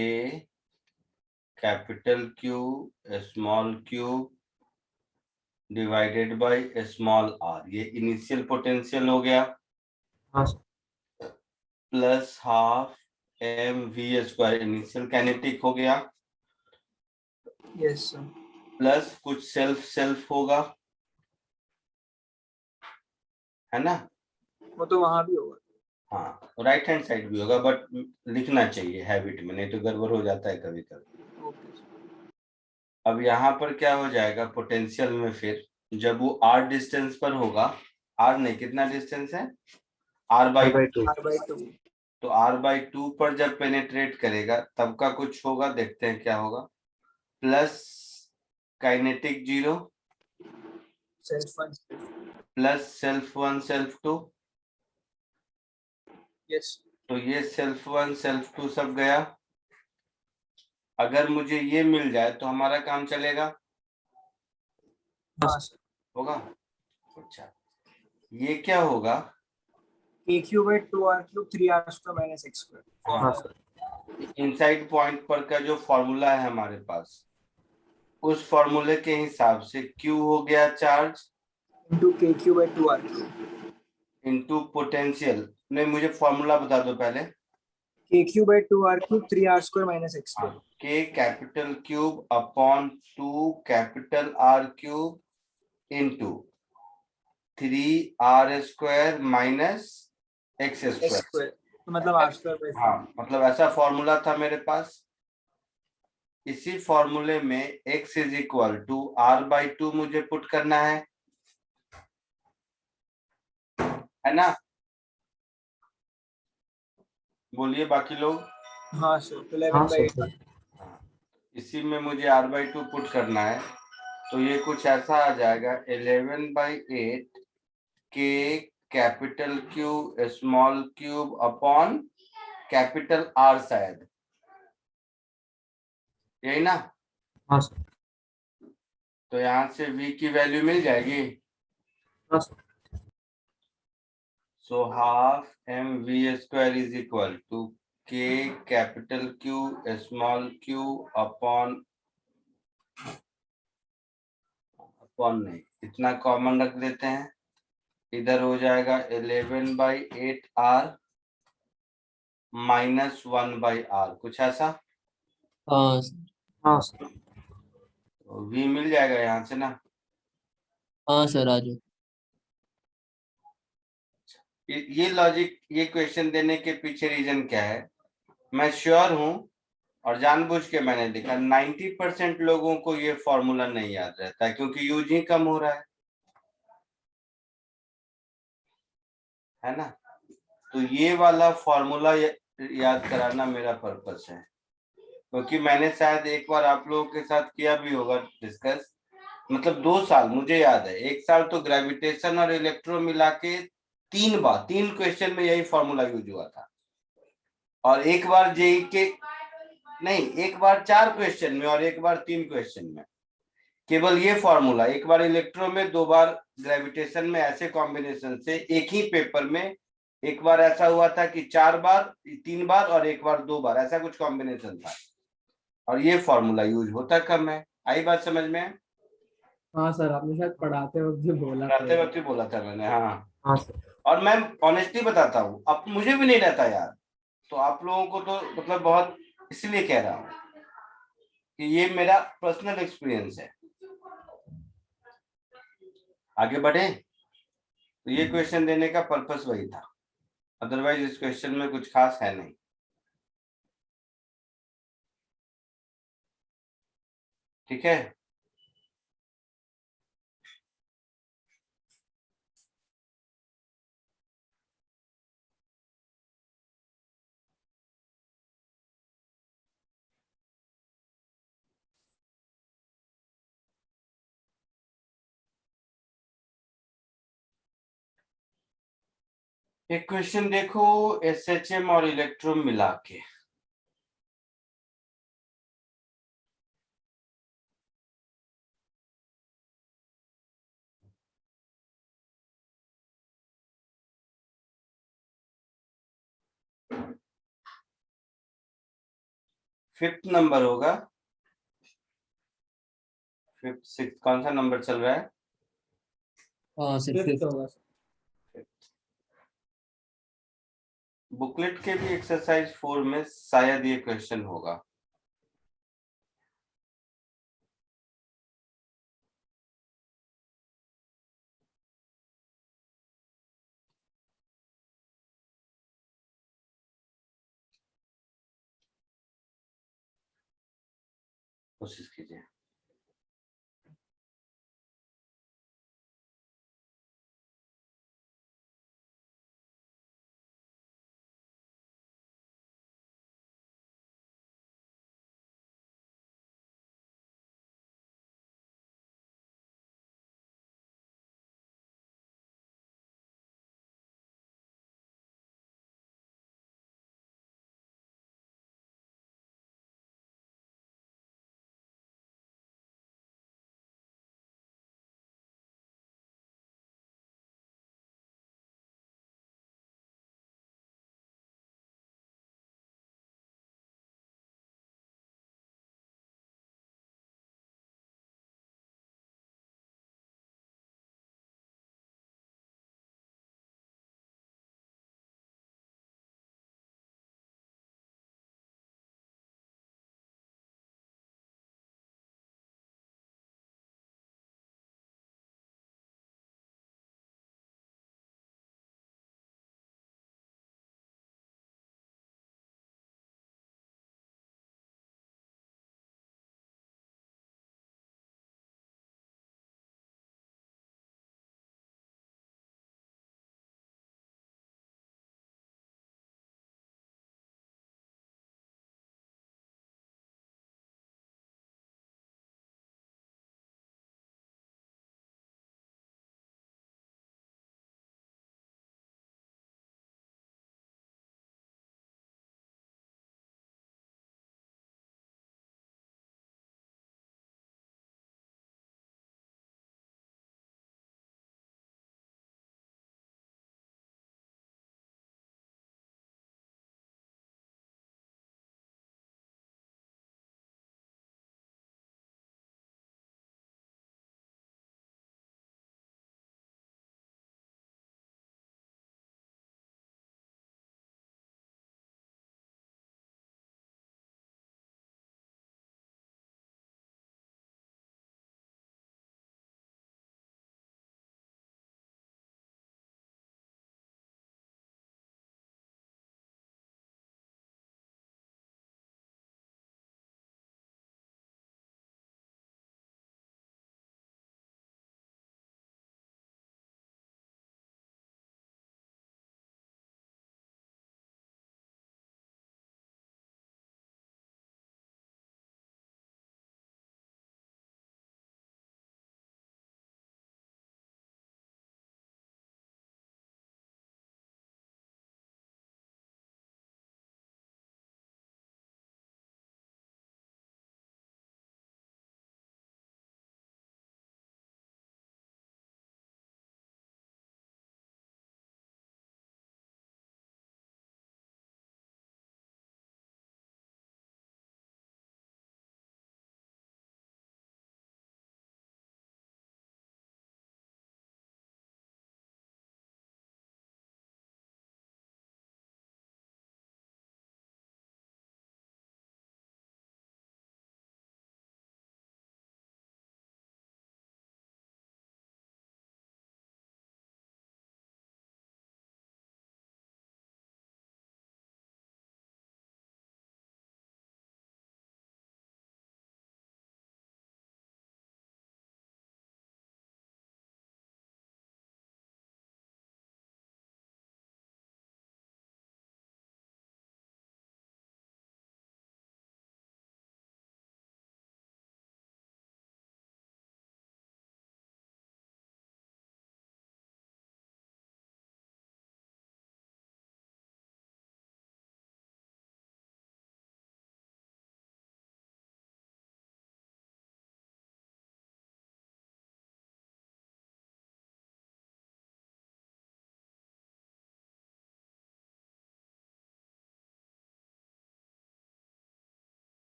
capital Q small q divided by small r, ये इनिशियल पोटेंशियल हो गया, हाँ sir. Plus half mv² initial kinetic हो गया, यस सर। प्लस कुछ सेल्फ होगा, है ना? वो तो वहां भी होगा। हाँ, राइट हैंड साइड भी होगा, बट लिखना चाहिए हैबिट में, नहीं तो गड़बड़ हो जाता है कभी कभी। Okay sir. अब यहाँ पर क्या हो जाएगा पोटेंशियल में, फिर जब वो r डिस्टेंस पर होगा, r नहीं, कितना डिस्टेंस है, r/2, r/2। तो r/2 पर जब पेनेट्रेट करेगा तब का कुछ होगा, देखते हैं क्या होगा। Plus kinetic 0 self 1। Plus self 1 self 2, yes. तो ये सेल्फ 1 सेल्फ 2 सब गया। अगर मुझे ये मिल जाए तो हमारा काम चलेगा, हाँ सर। होगा। अच्छा, ये क्या होगा, KQ/2r³ 3r² - x²। हाँ सर। इनसाइड पॉइंट पर का जो फॉर्मूला है हमारे पास, उस फॉर्मूले के हिसाब से Q हो गया charge into KQ/2r³। Into potential. नहीं, मुझे फॉर्मूला बता दो पहले। KQ/2r³ 3r² - x²। K capital cube upon 2 capital R cube into 3r² minus x²। तो मतलब r²/4। हाँ, मतलब ऐसा फॉर्मूला था मेरे पास। इसी फॉर्मूले में x is equal to r/2 मुझे पुट करना है ना? बोलिए बाकी लोग। हाँ सर। तो हाँ 11/8। सर। इसी में मुझे r/2 पुट करना है, तो ये कुछ ऐसा आ जाएगा 11/8 K capital Q small cube upon capital R, शायद यही ना? हाँ सर। तो यहाँ से V की वैल्यू मिल जाएगी। हाँ sir. So half mv² is equal to K capital Q small q upon नहीं, इतना कॉमन रख देते हैं, इधर हो जाएगा 11/8r माइनस 1/r, कुछ ऐसा। हाँ हाँ सर। तो v मिल जाएगा यहाँ से ना। हाँ सर आ जाओ। ये लॉजिक, ये क्वेश्चन देने के पीछे रीजन क्या है, मैं श्योर हूं और जानबूझ के मैंने लिखा 90% लोगों को ये फॉर्मूला नहीं याद रहता है क्योंकि यूज ही कम हो रहा है ना। तो ये वाला फॉर्मूला याद कराना मेरा पर्पस है, क्योंकि मैंने शायद एक बार आप लोगों के साथ किया भी होगा डिस्कस, मतलब 2 साल मुझे याद है, एक साल तो ग्रेविटेशन और इलेक्ट्रो मिला के 3 बार 3 क्वेश्चन में यही फॉर्मूला यूज हुआ था, और एक बार जेई के नहीं, एक बार 4 क्वेश्चन में और एक बार 3 क्वेश्चन में, केवल ये फॉर्मूला, एक बार इलेक्ट्रो में 2 बार ग्रेविटेशन में, ऐसे कॉम्बिनेशन से एक ही पेपर में एक बार ऐसा हुआ था कि 4 बार 3 बार और एक बार 2 बार, ऐसा कुछ कॉम्बिनेशन था, और ये फॉर्मूला यूज होता कम है। आई बात समझ में? हाँ सर, आपने शायद पढ़ाते वक्त भी बोला था पढ़ाते ये। वक्त ही बोला था मैंने, हाँ। हाँ सर। और मैं ऑनेस्टली बताता हूँ, अब मुझे भी नहीं रहता यार, तो आप लोगों को तो मतलब बहुत, इसलिए कह रहा हूँ कि ये मेरा पर्सनल एक्सपीरियंस है। आगे बढ़े, तो ये क्वेश्चन देने का पर्पस वही था, अदरवाइज इस क्वेश्चन में कुछ खास है नहीं। ठीक है, एक क्वेश्चन देखो, एसएचएम और इलेक्ट्रॉन मिला के, फिफ्थ नंबर होगा, फिफ्थ सिक्स, कौन सा नंबर चल रहा है? हाँ सर फिफ्थ फिफ्थ। होगा सर। बुकलेट के भी एक्सरसाइज 4 में शायद ये क्वेश्चन होगा। कोशिश कीजिए।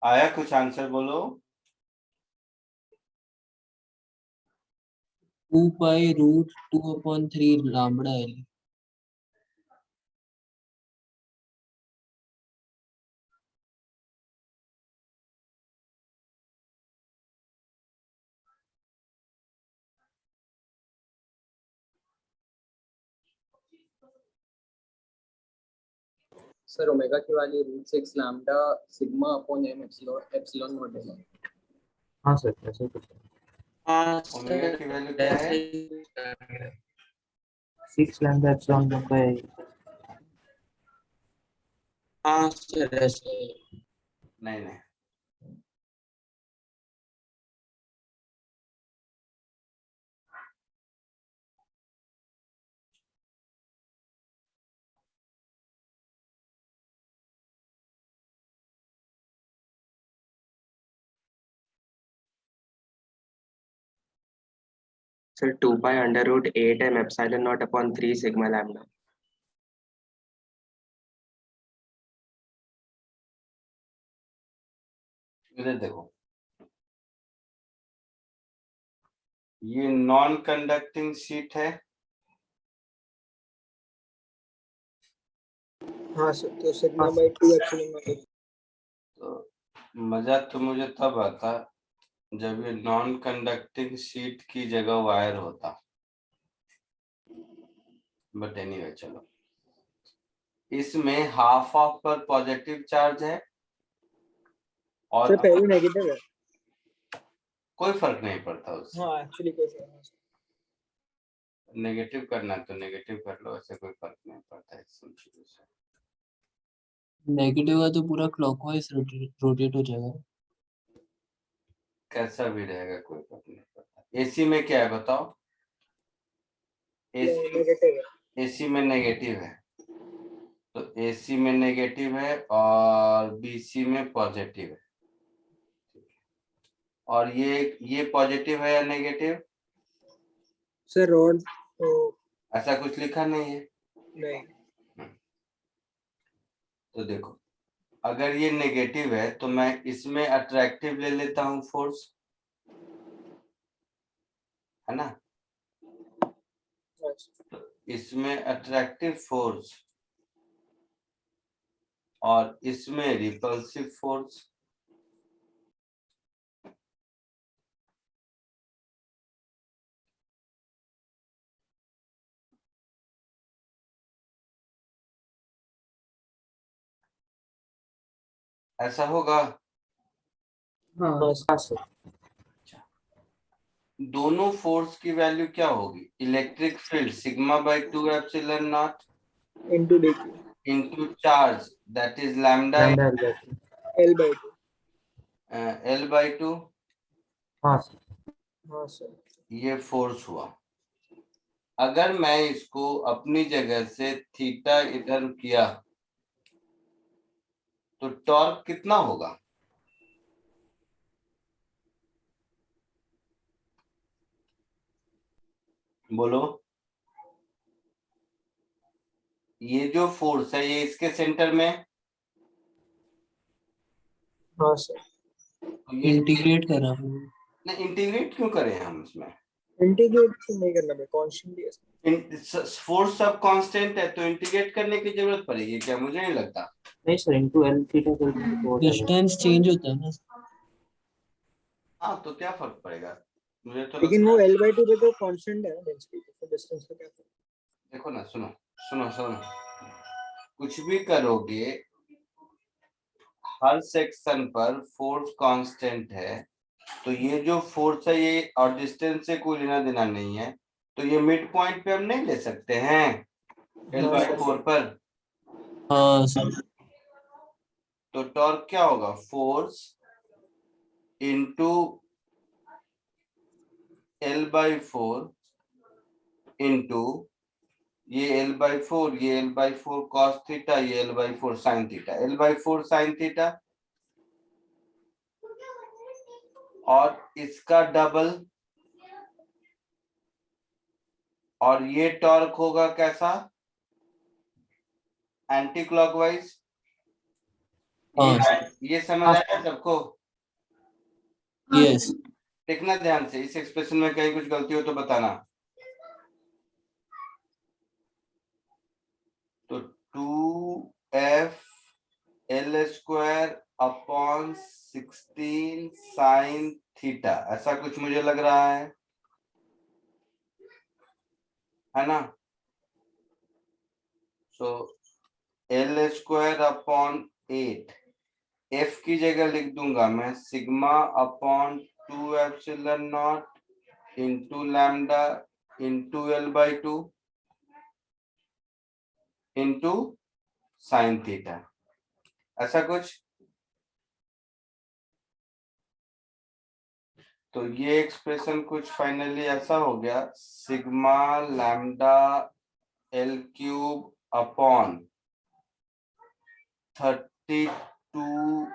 आया कुछ आंसर बोलो। 2 pi root 2/3 lambda L. Sir omega की value √6 lambda sigma upon m epsilon naught है। हाँ सर, ऐसे कुछ हाँ ओमेगा की वैल्यू क्या है? 6 लैम्डा एप्सिलॉन नॉट बाय। हाँ सर ऐसे। नहीं नहीं, sir 2 pi √8 m epsilon not upon 3 sigma lambda. इधर देखो, ये नॉन कंडक्टिंग शीट है। हाँ सर, तो सिग्मा बाय 2 एप्सिलॉन नॉट। तो मजा तो मुझे तब आता जब ये नॉन कंडक्टिंग शीट की जगह वायर होता, बट एनीवे चलो। इसमें हाफ ऑफ पर पॉजिटिव चार्ज है और सर पहले नेगेटिव है। कोई फर्क नहीं पड़ता उससे। हाँ एक्चुअली कैसे है? नेगेटिव करना है तो नेगेटिव कर लो, ऐसे कोई फर्क नहीं पड़ता है इस चीजों से। नेगेटिव है तो पूरा क्लॉकवाइज रोटेट हो जाएगा। कैसा भी रहेगा कोई फर्क नहीं पड़ता। एसी में क्या है बताओ? एसी नेगेटिव है। एसी में नेगेटिव है, तो एसी में नेगेटिव है और बीसी में पॉजिटिव है। और ये पॉजिटिव है या नेगेटिव? सर रॉड तो ऐसा कुछ लिखा नहीं है। नहीं। तो देखो, अगर ये नेगेटिव है तो मैं इसमें अट्रैक्टिव ले लेता हूं फोर्स, है ना? तो इसमें अट्रैक्टिव फोर्स और इसमें रिपल्सिव फोर्स। ऐसा होगा। हाँ दोनों फोर्स की वैल्यू क्या होगी? Electric field sigma bye 2 epsilon not into dq into charge that is lambda lambda L by 2। L by 2। L by 2। हाँ सर। हाँ सर। ये फोर्स हुआ। अगर मैं इसको अपनी जगह से थीटा इधर किया तो टॉर्क कितना होगा? बोलो। ये जो फोर्स है ये इसके सेंटर में, हाँ सर। तो ये इंटीग्रेट कर रहा हूँ। ना, इंटीग्रेट क्यों करें हम इसमें? इंटीग्रेट तो नहीं करना, मैं कांस्टेंट है। फोर्स सब कांस्टेंट है तो इंटीग्रेट करने की जरूरत पड़ेगी क्या? मुझे नहीं लगता। नहीं सर, इनटू एल थीटा कर देंगे तो हो जाएगा। डिस्टेंस चेंज होता है ना। हाँ तो क्या फर्क पड़ेगा? मुझे तो लेकिन लगता वो है। L by 2 पे तो कांस्टेंट है ना डेंसिटी, तो डिस्टेंस का क्या फर्क? देखो ना, सुनो सुनो सुनो, कुछ भी करोगे हर सेक्शन पर फोर्स कांस्टेंट है, तो ये जो फोर्स है ये और डिस्टेंस से कोई लेना देना नहीं है, तो ये मिड पॉइंट पे हम नहीं ले सकते हैं एल हाँ बाई सर। 4 पर। हाँ सर। तो टॉर्क क्या होगा? Force into L by 4 into ये एल बाई 4, ये एल बाई 4 कॉस थीटा, ये L by 4 sine theta, L by 4 sine theta, और इसका डबल। और ये टॉर्क होगा कैसा? Anti clockwise. हाँ ये समझ आया सबको? हाँ यस देखना ध्यान से, इस एक्सप्रेशन में कहीं कुछ गलती हो तो बताना। तो 2f L square upon 16 sine theta, ऐसा कुछ मुझे लग रहा है ना? सो L स्क्वायर अपॉन 8, f की जगह लिख दूंगा मैं sigma upon 2 epsilon naught into lambda into L/2 into sine theta, ऐसा कुछ। तो ये एक्सप्रेशन कुछ फाइनली ऐसा हो गया, sigma lambda L cube upon 32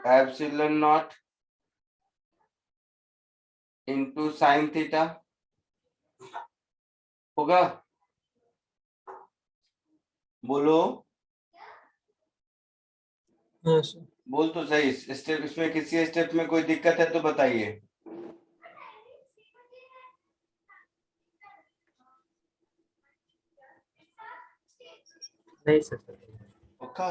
epsilon naught into sine theta होगा। बोलो, हाँ सर। बोल तो सही। स्टेप इसमें किसी स्टेप में कोई दिक्कत है तो बताइए। नहीं सर। पक्का?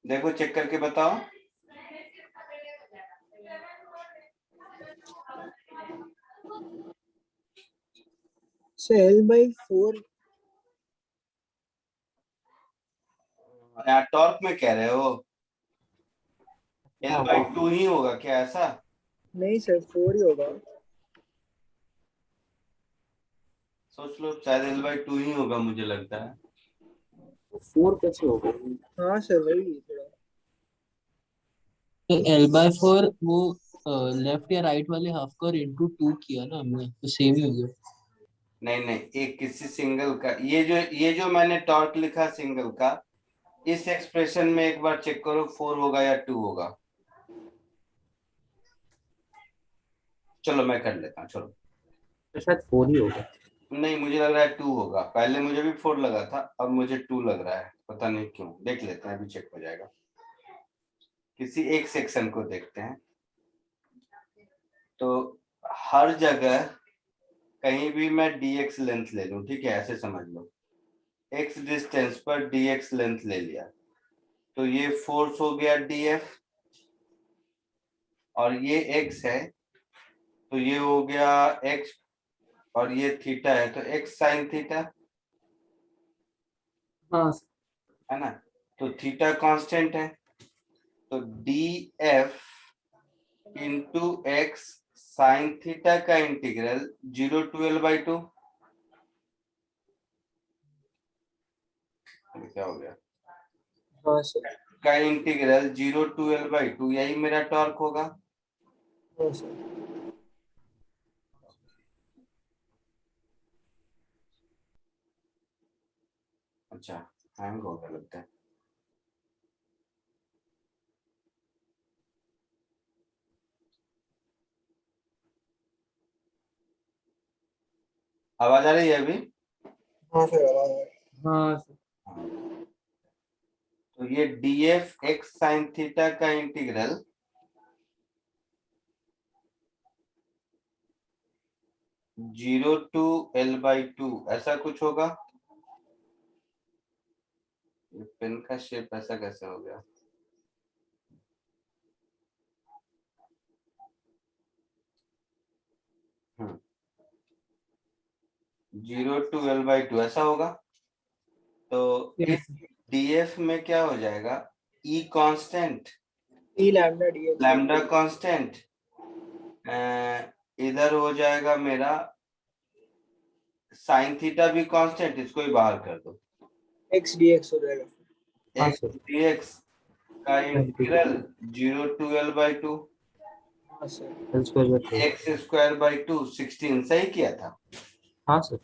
देखो चेक करके बताओ। So L/4 यहाँ टॉर्क में कह रहे हो L/2 ही होगा क्या ऐसा? नहीं सर 4 ही होगा। सोच लो, शायद L/2 ही होगा मुझे लगता है। 4 कैसे हो गए? हाँ सर वही थोड़ा। तो L/4 वो लेफ्ट या राइट वाले हाफ का इंटू 2 किया ना हमने, तो सेम ही हो गया। नहीं नहीं, एक किसी सिंगल का, ये जो मैंने टॉर्क लिखा सिंगल का, इस एक्सप्रेशन में एक बार चेक करो 4 होगा या 2 होगा। चलो मैं कर लेता हूँ, चलो। तो शायद 4 ही होगा। नहीं, मुझे लग रहा है 2 होगा। पहले मुझे भी 4 लगा था, अब मुझे 2 लग रहा है, पता नहीं क्यों। देख लेते हैं, अभी चेक हो जाएगा। किसी एक सेक्शन को देखते हैं। तो हर जगह कहीं भी मैं dx लेंथ ले लूं, ठीक है, ऐसे समझ लो। x डिस्टेंस पर dx लेंथ ले लिया, तो ये फोर्स हो गया df, और ये x है तो ये हो गया x, और ये थीटा है तो x साइन थीटा, हाँ सर। है ना? तो थीटा कांस्टेंट है, तो df into x sine theta का इंटीग्रल 0 to L/2। क्या हो गया? हाँ सर। का इंटीग्रल 0 to L/2, यही मेरा टॉर्क होगा। हाँ सर। अच्छा, हैंग हो गया लगता है। आवाज आ रही है अभी? हाँ सर आवाज आ रही है। हाँ सर। तो ये df x साइन थीटा का इंटीग्रल 0 to L/2 ऐसा कुछ होगा। ये पेन का शेप ऐसा कैसे हो गया? हम्म, 0 to L/2 ऐसा होगा। तो यस df में क्या हो जाएगा? e constant, E lambda dx lambda constant, इधर हो जाएगा मेरा साइन थीटा भी कांस्टेंट, इसको ही बाहर कर दो। x dx हो जाएगा। हाँ x सर। dx का इंटीग्रल 0 to L/2, हाँ sir. L square by 2। x square by 2 16, सही किया था? हाँ sir.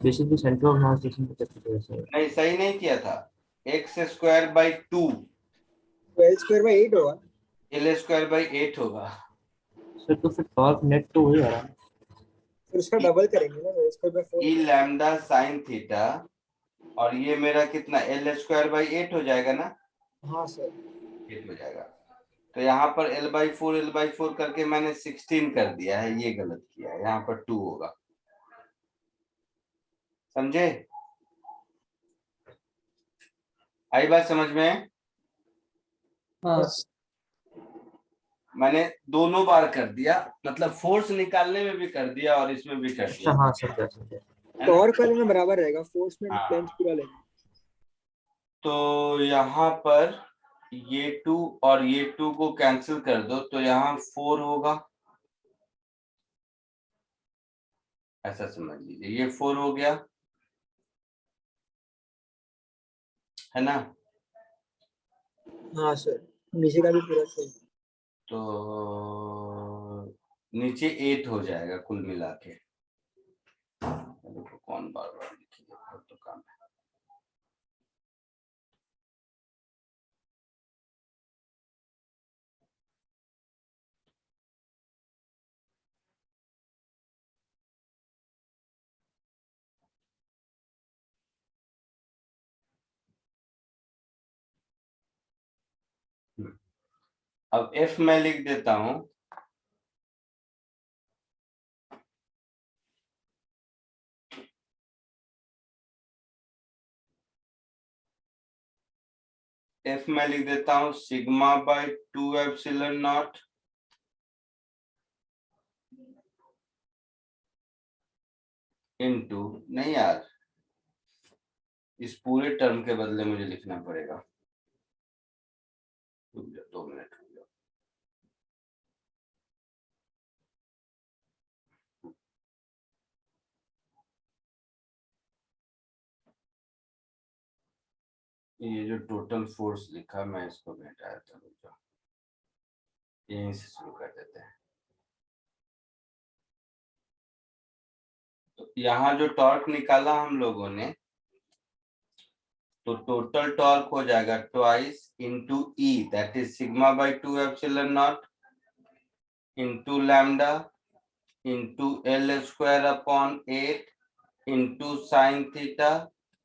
Basically centre of mass distance पे करते थे सर। नहीं, सही नहीं किया था। x स्क्वायर बाई 2 तो L स्क्वायर बाई 8 होगा। L स्क्वायर बाई 8 होगा। सर तो फिर टॉर्क नेट तो वही आ रहा है। फिर उसका डबल करेंगे ना, square by 4। E lambda sine theta, और ये मेरा कितना एल स्क्वायर बाई 8 हो जाएगा ना, हाँ सर। 8 हो जाएगा। तो यहाँ पर L/4 करके मैंने 16 कर दिया है, ये गलत किया है, यहाँ पर 2 होगा। समझे? आई बात समझ में? हाँ मैंने दोनों बार कर दिया, मतलब फोर्स निकालने में भी कर दिया और इसमें भी कर दिया। हाँ सर कर सकते हैं। है ना? टॉर्क वाले में बराबर रहेगा, फोर्स में हाँ। लेंथ पूरा लेंगे। तो यहाँ पर ये 2 और ये 2 को कैंसिल कर दो, तो यहाँ 4 होगा, ऐसा समझ लीजिए। ये 4 हो गया, है ना? हाँ सर, नीचे का भी पूरा सेम। तो नीचे 8 हो जाएगा कुल मिला के। देखो कौन बार बार लिखिए, तो काम है। अब F मैं लिख देता हूं, F मैं लिख देता हूं sigma bye 2 epsilon not into, नहीं यार, इस पूरे टर्म के बदले मुझे लिखना पड़ेगा। 2 मिनट हो गया। ये जो टोटल फोर्स लिखा, मैं इसको घटाया था, यहीं से शुरू कर देते हैं। तो यहाँ जो टॉर्क निकाला हम लोगों ने, तो टोटल टॉर्क हो जाएगा twice into E, that is sigma bye 2 epsilon naught into lambda into L square upon 8 into sine theta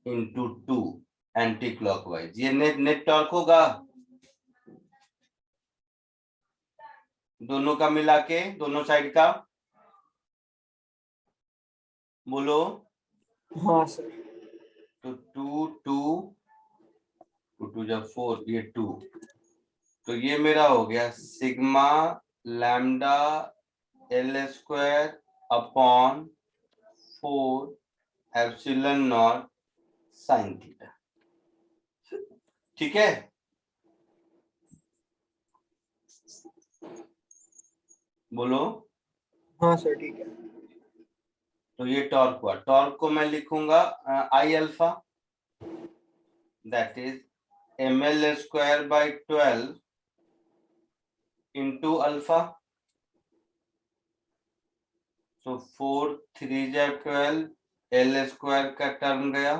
into 2 anti clockwise. ये नेट टॉर्क होगा दोनों का मिला के, दोनों साइड का। बोलो। हाँ सर। तो 2 जब 4, ये 2, तो ये मेरा हो गया sigma lambda L square upon 4 epsilon not sine theta. ठीक है? बोलो। हाँ सर ठीक है। तो ये टॉर्क हुआ। टॉर्क को मैं लिखूंगा I alpha, that is ml square by 12 into alpha. So 4 3 जा 12, एल स्क्वायर का टर्म गया।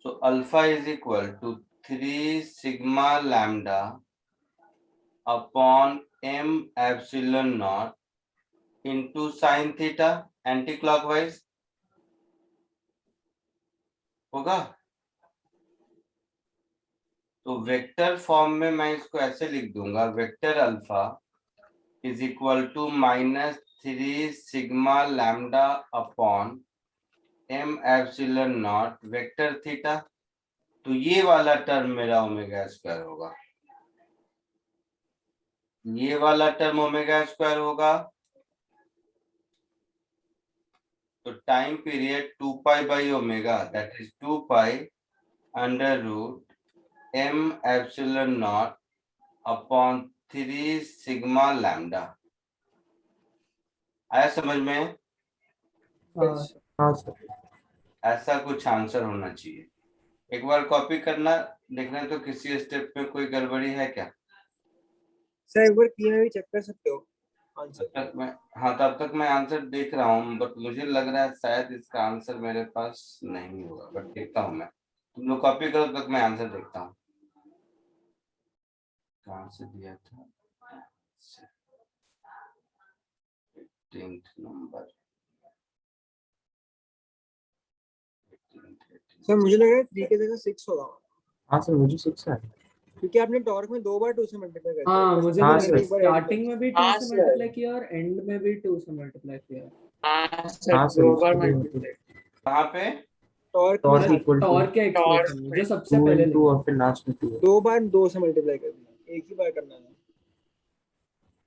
So alpha is equal to 3 sigma lambda upon m epsilon naught into sine theta anti clockwise होगा। तो vector form में मैं इसको ऐसे लिख दूंगा, vector alpha is equal to -3 sigma lambda upon m epsilon not vector theta. तो ये वाला टर्म मेरा ओमेगा स्क्वायर होगा, ये वाला टर्म ओमेगा स्क्वायर होगा। तो time period 2 pi by omega, that is 2 pi under root m epsilon not upon 3 sigma lambda. आया समझ में? हाँ हाँ सर। ऐसा कुछ आंसर होना चाहिए। एक बार कॉपी करना, देखना तो किसी स्टेप में कोई गड़बड़ी है क्या। सर एक बार क्लियर भी चेक कर सकते हो आंसर। तब तक मैं, हाँ तब तक मैं आंसर देख रहा हूँ, बट मुझे लग रहा है शायद इसका आंसर मेरे पास नहीं होगा, बट देखता हूँ मैं। तुम लोग कॉपी करो, तब तक मैं आंसर देखता हूँ। कहाँ से दिया था? 15 नंबर। सर मुझे लग रहा है 3 की जगह 6 होगा, हाँ सर मुझे 6 है। क्योंकि आपने टॉर्क में 2 बार 2 से मल्टीप्लाई कर दिया। हाँ मुझे भी हाँ, लग सर। रहा है स्टार्टिंग में भी 2 हाँ, से सर। मल्टीप्लाई किया और एंड में भी 2 से मल्टीप्लाई किया। हाँ सर हाँ सर 2 बार उसके लिए मल्टीप्लाई। कहाँ पे? टॉर्क में टॉर्क इक्वल टू टॉर्क के एक्सप्रेशन में जो सबसे 2 पहले into लिखा और फिर लास्ट में 2। 2 बार 2 से मल्टीप्लाई कर दिया, एक ही बार करना है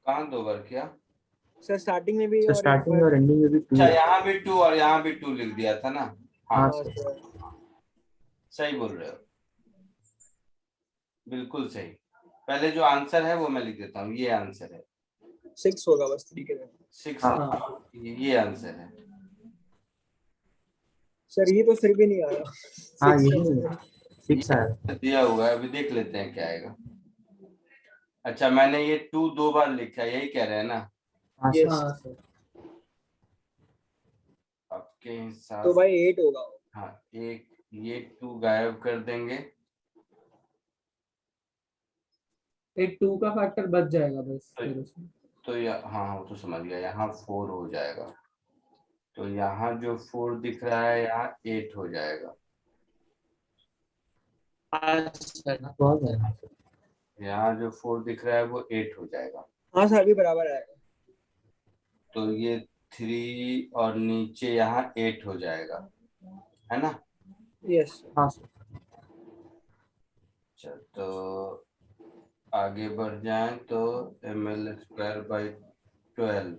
कहाँ 2 बार किया? सर, स्टार्टिंग में भी सर और एक स्टार्टिंग में बार। और एंडिंग में भी 2 अच्छा, है। यहाँ भी 2 और यहाँ भी 2 लिख दिया था ना? हाँ, हाँ हाँ सर। सर। सही बोल रहे हो, बिल्कुल सही। पहले जो आंसर है वो मैं लिख देता हूँ, ये आंसर है 6 होगा बस, 3 की जगह। 6। हाँ ये आंसर है। सर ये तो फिर भी नहीं आ रहा। हाँ 6 यही 6 है। दिया हुआ है, अभी देख लेते हैं क्या आएगा। अच्छा, मैंने ये 2 2 बार लिखा है, यही कह रहे हैं ना? हाँ Yes. सर। हाँ सर। आपके हिसाब तो भाई 8 होगा। हाँ, एक ये 2 गायब कर देंगे, एक 2 का फैक्टर बच जाएगा बस तो- फिर उसमें। तो हाँ वो तो समझ गया, यहाँ 4 हो जाएगा, तो यहाँ जो 4 दिख रहा है यहाँ 8 हो जाएगा, हाँ सर। बहुत है। यहाँ जो 4 दिख रहा है वो 8 हो जाएगा। हाँ सर अभी बराबर आएगा। तो ये 3 और नीचे यहाँ 8 हो जाएगा, है ना? यस। हाँ सर। अच्छा, तो आगे बढ़ जाएं तो ml²/12।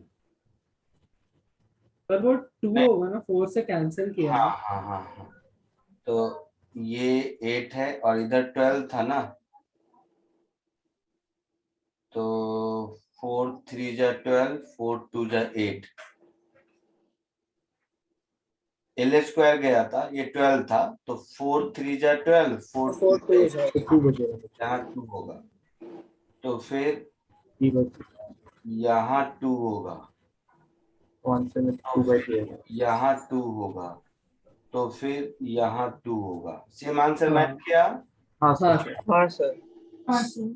पर वो 2 होगा ना, 4 से कैंसिल किया हाँ है। हाँ हाँ हाँ, तो ये 8 है और इधर 12 था ना, तो 4 3 जा 12, 4 2 जा 8। L² गया था, ये 12 था, तो 4 3 जा 12, 4 2 4 2 जा 8, है। तो 2 बचेगा। यहाँ 2 होगा, तो फिर 3 बच यहाँ 2 होगा, तो आंसर में 2/3 है। यहाँ 2 होगा, तो फिर यहाँ 2 होगा। सेम आंसर मैच हाँ किया? हाँ हाँ सर। सर। हाँ सर। हाँ सर।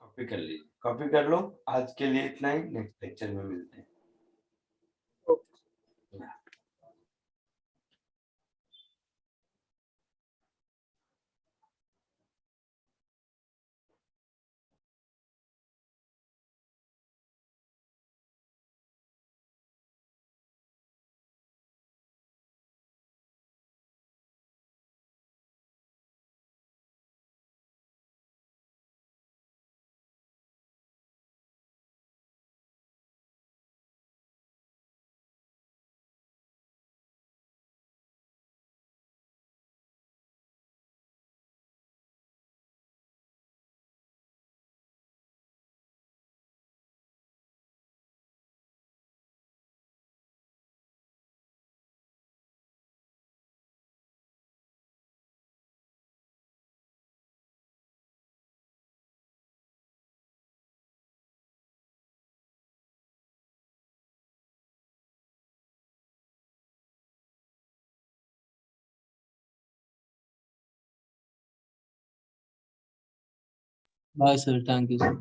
कॉपी कर लीजिए, कॉपी कर लो। आज के लिए इतना ही, नेक्स्ट लेक्चर में मिलते हैं। Bye sir, thank you sir.